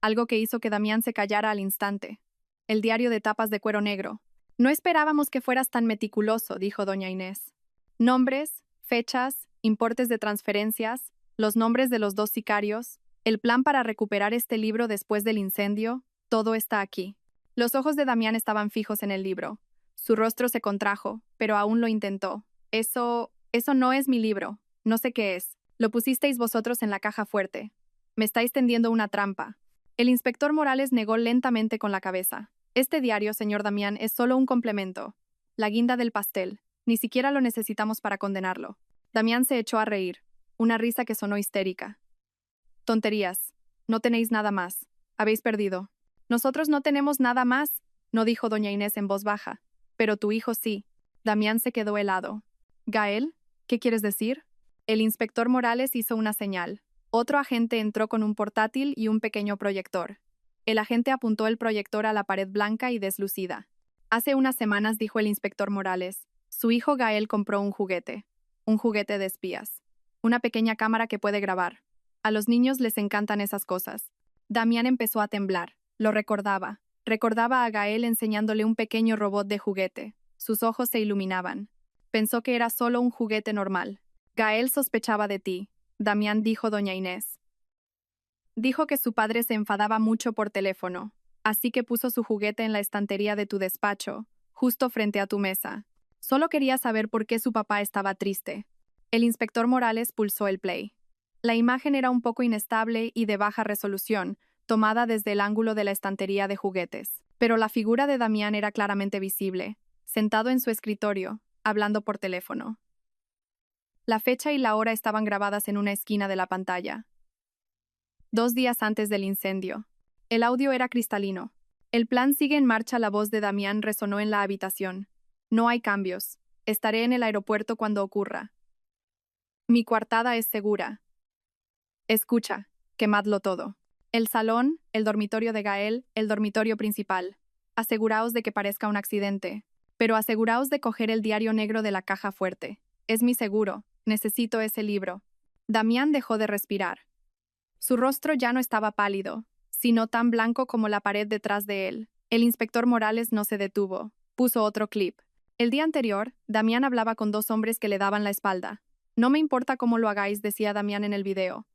Algo que hizo que Damián se callara al instante. El diario de tapas de cuero negro. No esperábamos que fueras tan meticuloso, dijo doña Inés. Nombres, fechas, importes de transferencias, los nombres de los 2 sicarios, el plan para recuperar este libro después del incendio, todo está aquí. Los ojos de Damián estaban fijos en el libro. Su rostro se contrajo, pero aún lo intentó. Eso no es mi libro. No sé qué es. Lo pusisteis vosotros en la caja fuerte. Me estáis tendiendo una trampa. El inspector Morales negó lentamente con la cabeza. Este diario, señor Damián, es solo un complemento. La guinda del pastel. Ni siquiera lo necesitamos para condenarlo. Damián se echó a reír. Una risa que sonó histérica. Tonterías. No tenéis nada más. Habéis perdido. Nosotros no tenemos nada más, no dijo doña Inés en voz baja. Pero tu hijo sí. Damián se quedó helado. ¿Gael? ¿Qué quieres decir? El inspector Morales hizo una señal. Otro agente entró con un portátil y un pequeño proyector. El agente apuntó el proyector a la pared blanca y deslucida. Hace unas semanas, dijo el inspector Morales, su hijo Gael compró un juguete de espías. Una pequeña cámara que puede grabar. A los niños les encantan esas cosas. Damián empezó a temblar. Lo recordaba. Recordaba a Gael enseñándole un pequeño robot de juguete. Sus ojos se iluminaban. Pensó que era solo un juguete normal. Gael sospechaba de ti, Damián, dijo doña Inés. Dijo que su padre se enfadaba mucho por teléfono, así que puso su juguete en la estantería de tu despacho, justo frente a tu mesa. Solo quería saber por qué su papá estaba triste. El inspector Morales pulsó el play. La imagen era un poco inestable y de baja resolución, tomada desde el ángulo de la estantería de juguetes. Pero la figura de Damián era claramente visible, sentado en su escritorio, hablando por teléfono. La fecha y la hora estaban grabadas en una esquina de la pantalla. 2 días antes del incendio. El audio era cristalino. El plan sigue en marcha. La voz de Damián resonó en la habitación. No hay cambios. Estaré en el aeropuerto cuando ocurra. Mi coartada es segura. Escucha, quemadlo todo. El salón, el dormitorio de Gael, el dormitorio principal. Aseguraos de que parezca un accidente. Pero aseguraos de coger el diario negro de la caja fuerte. Es mi seguro. Necesito ese libro. Damián dejó de respirar. Su rostro ya no estaba pálido, sino tan blanco como la pared detrás de él. El inspector Morales no se detuvo. Puso otro clip. El día anterior, Damián hablaba con 2 hombres que le daban la espalda. No me importa cómo lo hagáis, decía Damián en el video.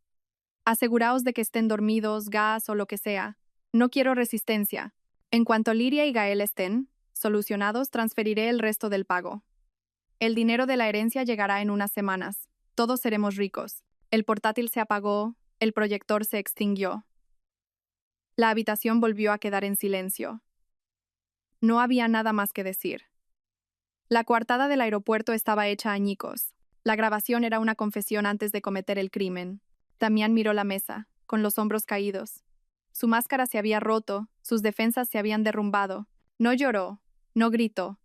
Aseguraos de que estén dormidos, gas o lo que sea. No quiero resistencia. En cuanto Liria y Gael estén solucionados, transferiré el resto del pago. El dinero de la herencia llegará en unas semanas. Todos seremos ricos. El portátil se apagó, el proyector se extinguió. La habitación volvió a quedar en silencio. No había nada más que decir. La coartada del aeropuerto estaba hecha añicos. La grabación era una confesión antes de cometer el crimen. Damián miró la mesa, con los hombros caídos. Su máscara se había roto, sus defensas se habían derrumbado. No lloró, no gritó.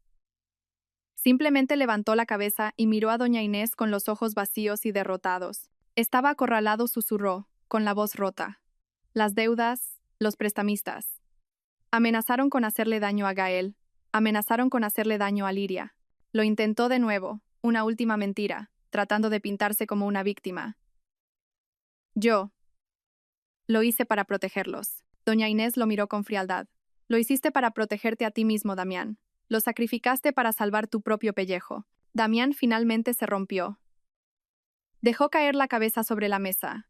Simplemente levantó la cabeza y miró a doña Inés con los ojos vacíos y derrotados. Estaba acorralado, susurró, con la voz rota. Las deudas, los prestamistas. Amenazaron con hacerle daño a Gael. Amenazaron con hacerle daño a Liria. Lo intentó de nuevo, una última mentira, tratando de pintarse como una víctima. Yo. Lo hice para protegerlos. Doña Inés lo miró con frialdad. Lo hiciste para protegerte a ti mismo, Damián. Lo sacrificaste para salvar tu propio pellejo. Damián finalmente se rompió. Dejó caer la cabeza sobre la mesa.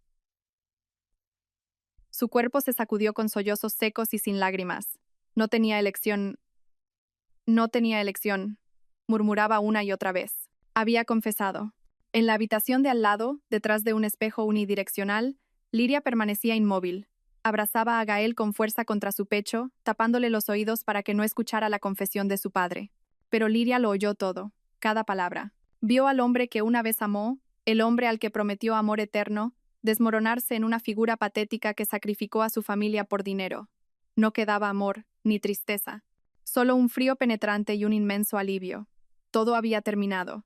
Su cuerpo se sacudió con sollozos secos y sin lágrimas. No tenía elección. No tenía elección, murmuraba una y otra vez. Había confesado. En la habitación de al lado, detrás de un espejo unidireccional, Liria permanecía inmóvil. Abrazaba a Gael con fuerza contra su pecho, tapándole los oídos para que no escuchara la confesión de su padre. Pero Liria lo oyó todo, cada palabra. Vio al hombre que una vez amó, el hombre al que prometió amor eterno, desmoronarse en una figura patética que sacrificó a su familia por dinero. No quedaba amor, ni tristeza. Solo un frío penetrante y un inmenso alivio. Todo había terminado.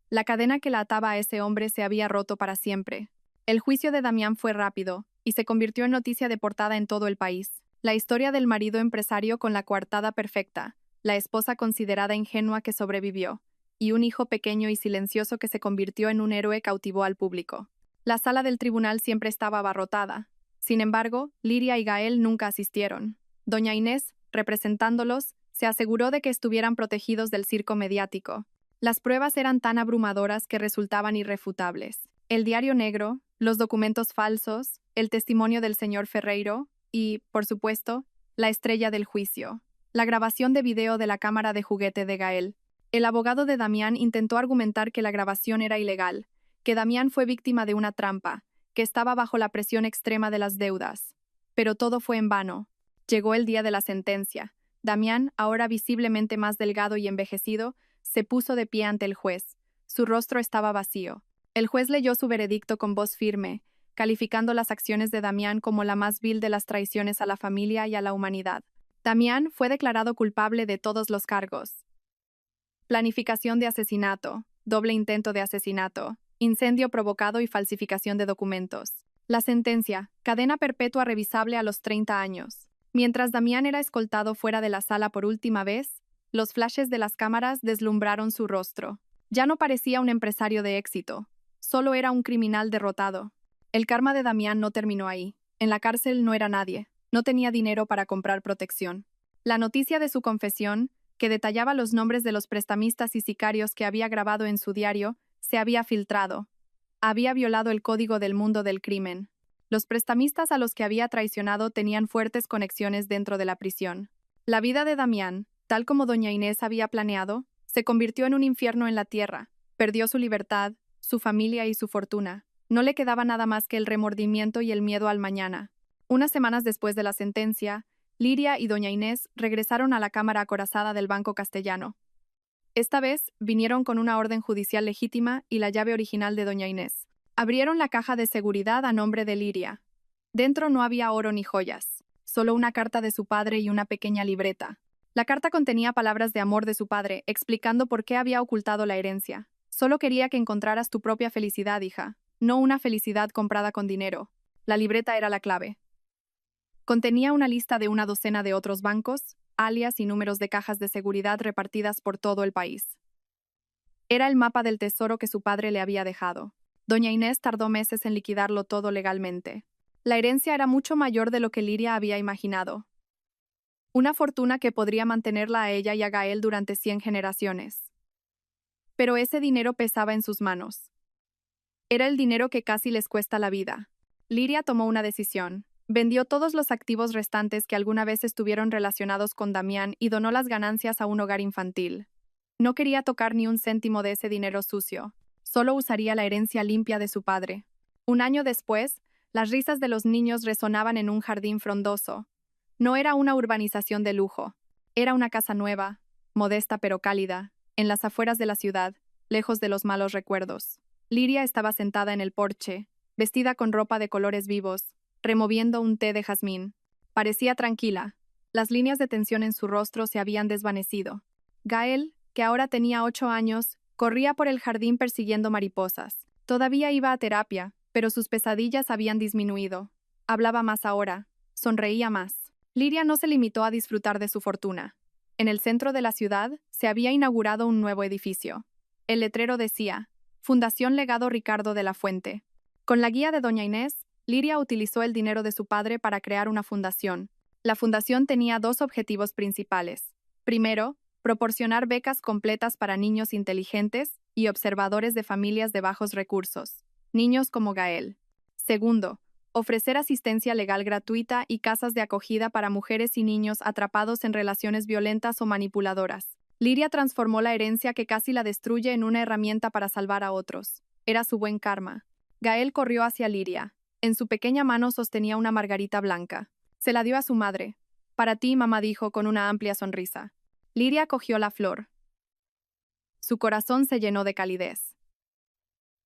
La cadena que la ataba a ese hombre se había roto para siempre. El juicio de Damián fue rápido, y se convirtió en noticia de portada en todo el país. La historia del marido empresario con la coartada perfecta, la esposa considerada ingenua que sobrevivió, y un hijo pequeño y silencioso que se convirtió en un héroe cautivó al público. La sala del tribunal siempre estaba abarrotada. Sin embargo, Liria y Gael nunca asistieron. Doña Inés, representándolos, se aseguró de que estuvieran protegidos del circo mediático. Las pruebas eran tan abrumadoras que resultaban irrefutables. El diario negro, los documentos falsos, el testimonio del señor Ferreiro y, por supuesto, la estrella del juicio, la grabación de video de la cámara de juguete de Gael. El abogado de Damián intentó argumentar que la grabación era ilegal, que Damián fue víctima de una trampa, que estaba bajo la presión extrema de las deudas. Pero todo fue en vano. Llegó el día de la sentencia. Damián, ahora visiblemente más delgado y envejecido, se puso de pie ante el juez. Su rostro estaba vacío. El juez leyó su veredicto con voz firme, calificando las acciones de Damián como la más vil de las traiciones a la familia y a la humanidad. Damián fue declarado culpable de todos los cargos. Planificación de asesinato, doble intento de asesinato, incendio provocado y falsificación de documentos. La sentencia, cadena perpetua revisable a los 30 años. Mientras Damián era escoltado fuera de la sala por última vez, los flashes de las cámaras deslumbraron su rostro. Ya no parecía un empresario de éxito, solo era un criminal derrotado. El karma de Damián no terminó ahí. En la cárcel no era nadie, no tenía dinero para comprar protección. La noticia de su confesión, que detallaba los nombres de los prestamistas y sicarios que había grabado en su diario, se había filtrado. Había violado el código del mundo del crimen. Los prestamistas a los que había traicionado tenían fuertes conexiones dentro de la prisión. La vida de Damián, tal como doña Inés había planeado, se convirtió en un infierno en la tierra. Perdió su libertad, su familia y su fortuna. No le quedaba nada más que el remordimiento y el miedo al mañana. Unas semanas después de la sentencia, Liria y doña Inés regresaron a la cámara acorazada del Banco Castellano. Esta vez vinieron con una orden judicial legítima y la llave original de doña Inés. Abrieron la caja de seguridad a nombre de Liria. Dentro no había oro ni joyas, solo una carta de su padre y una pequeña libreta. La carta contenía palabras de amor de su padre, explicando por qué había ocultado la herencia. Solo quería que encontraras tu propia felicidad, hija, no una felicidad comprada con dinero. La libreta era la clave. Contenía una lista de una docena de otros bancos, alias y números de cajas de seguridad repartidas por todo el país. Era el mapa del tesoro que su padre le había dejado. Doña Inés tardó meses en liquidarlo todo legalmente. La herencia era mucho mayor de lo que Liria había imaginado. Una fortuna que podría mantenerla a ella y a Gael durante 100 generaciones. Pero ese dinero pesaba en sus manos. Era el dinero que casi les cuesta la vida. Liria tomó una decisión. Vendió todos los activos restantes que alguna vez estuvieron relacionados con Damián y donó las ganancias a un hogar infantil. No quería tocar ni un céntimo de ese dinero sucio. Solo usaría la herencia limpia de su padre. Un año después, las risas de los niños resonaban en un jardín frondoso. No era una urbanización de lujo. Era una casa nueva, modesta pero cálida, en las afueras de la ciudad, lejos de los malos recuerdos. Liria estaba sentada en el porche, vestida con ropa de colores vivos, removiendo un té de jazmín. Parecía tranquila. Las líneas de tensión en su rostro se habían desvanecido. Gael, que ahora tenía 8 años, corría por el jardín persiguiendo mariposas. Todavía iba a terapia, pero sus pesadillas habían disminuido. Hablaba más ahora, sonreía más. Liria no se limitó a disfrutar de su fortuna. En el centro de la ciudad se había inaugurado un nuevo edificio. El letrero decía, Fundación Legado Ricardo de la Fuente. Con la guía de doña Inés, Liria utilizó el dinero de su padre para crear una fundación. La fundación tenía 2 objetivos principales. Primero, proporcionar becas completas para niños inteligentes y observadores de familias de bajos recursos, niños como Gael. Segundo, ofrecer asistencia legal gratuita y casas de acogida para mujeres y niños atrapados en relaciones violentas o manipuladoras. Liria transformó la herencia que casi la destruye en una herramienta para salvar a otros. Era su buen karma. Gael corrió hacia Liria. En su pequeña mano sostenía una margarita blanca. Se la dio a su madre. Para ti, mamá dijo con una amplia sonrisa. Liria cogió la flor. Su corazón se llenó de calidez.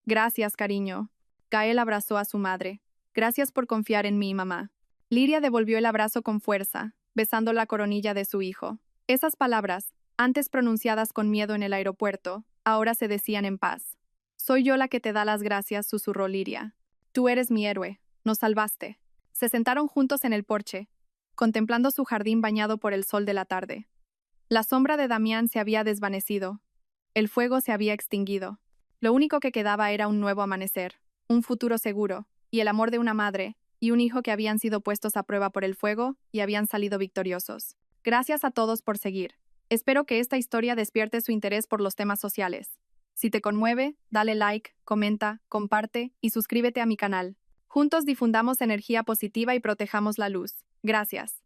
Gracias, cariño. Gael abrazó a su madre. Gracias por confiar en mí, mamá. Liria devolvió el abrazo con fuerza, besando la coronilla de su hijo. Esas palabras, antes pronunciadas con miedo en el aeropuerto, ahora se decían en paz. Soy yo la que te da las gracias, susurró Liria. Tú eres mi héroe. Nos salvaste. Se sentaron juntos en el porche, contemplando su jardín bañado por el sol de la tarde. La sombra de Damián se había desvanecido. El fuego se había extinguido. Lo único que quedaba era un nuevo amanecer, un futuro seguro, y el amor de una madre y un hijo que habían sido puestos a prueba por el fuego y habían salido victoriosos. Gracias a todos por seguir. Espero que esta historia despierte su interés por los temas sociales. Si te conmueve, dale like, comenta, comparte y suscríbete a mi canal. Juntos difundamos energía positiva y protejamos la luz. Gracias.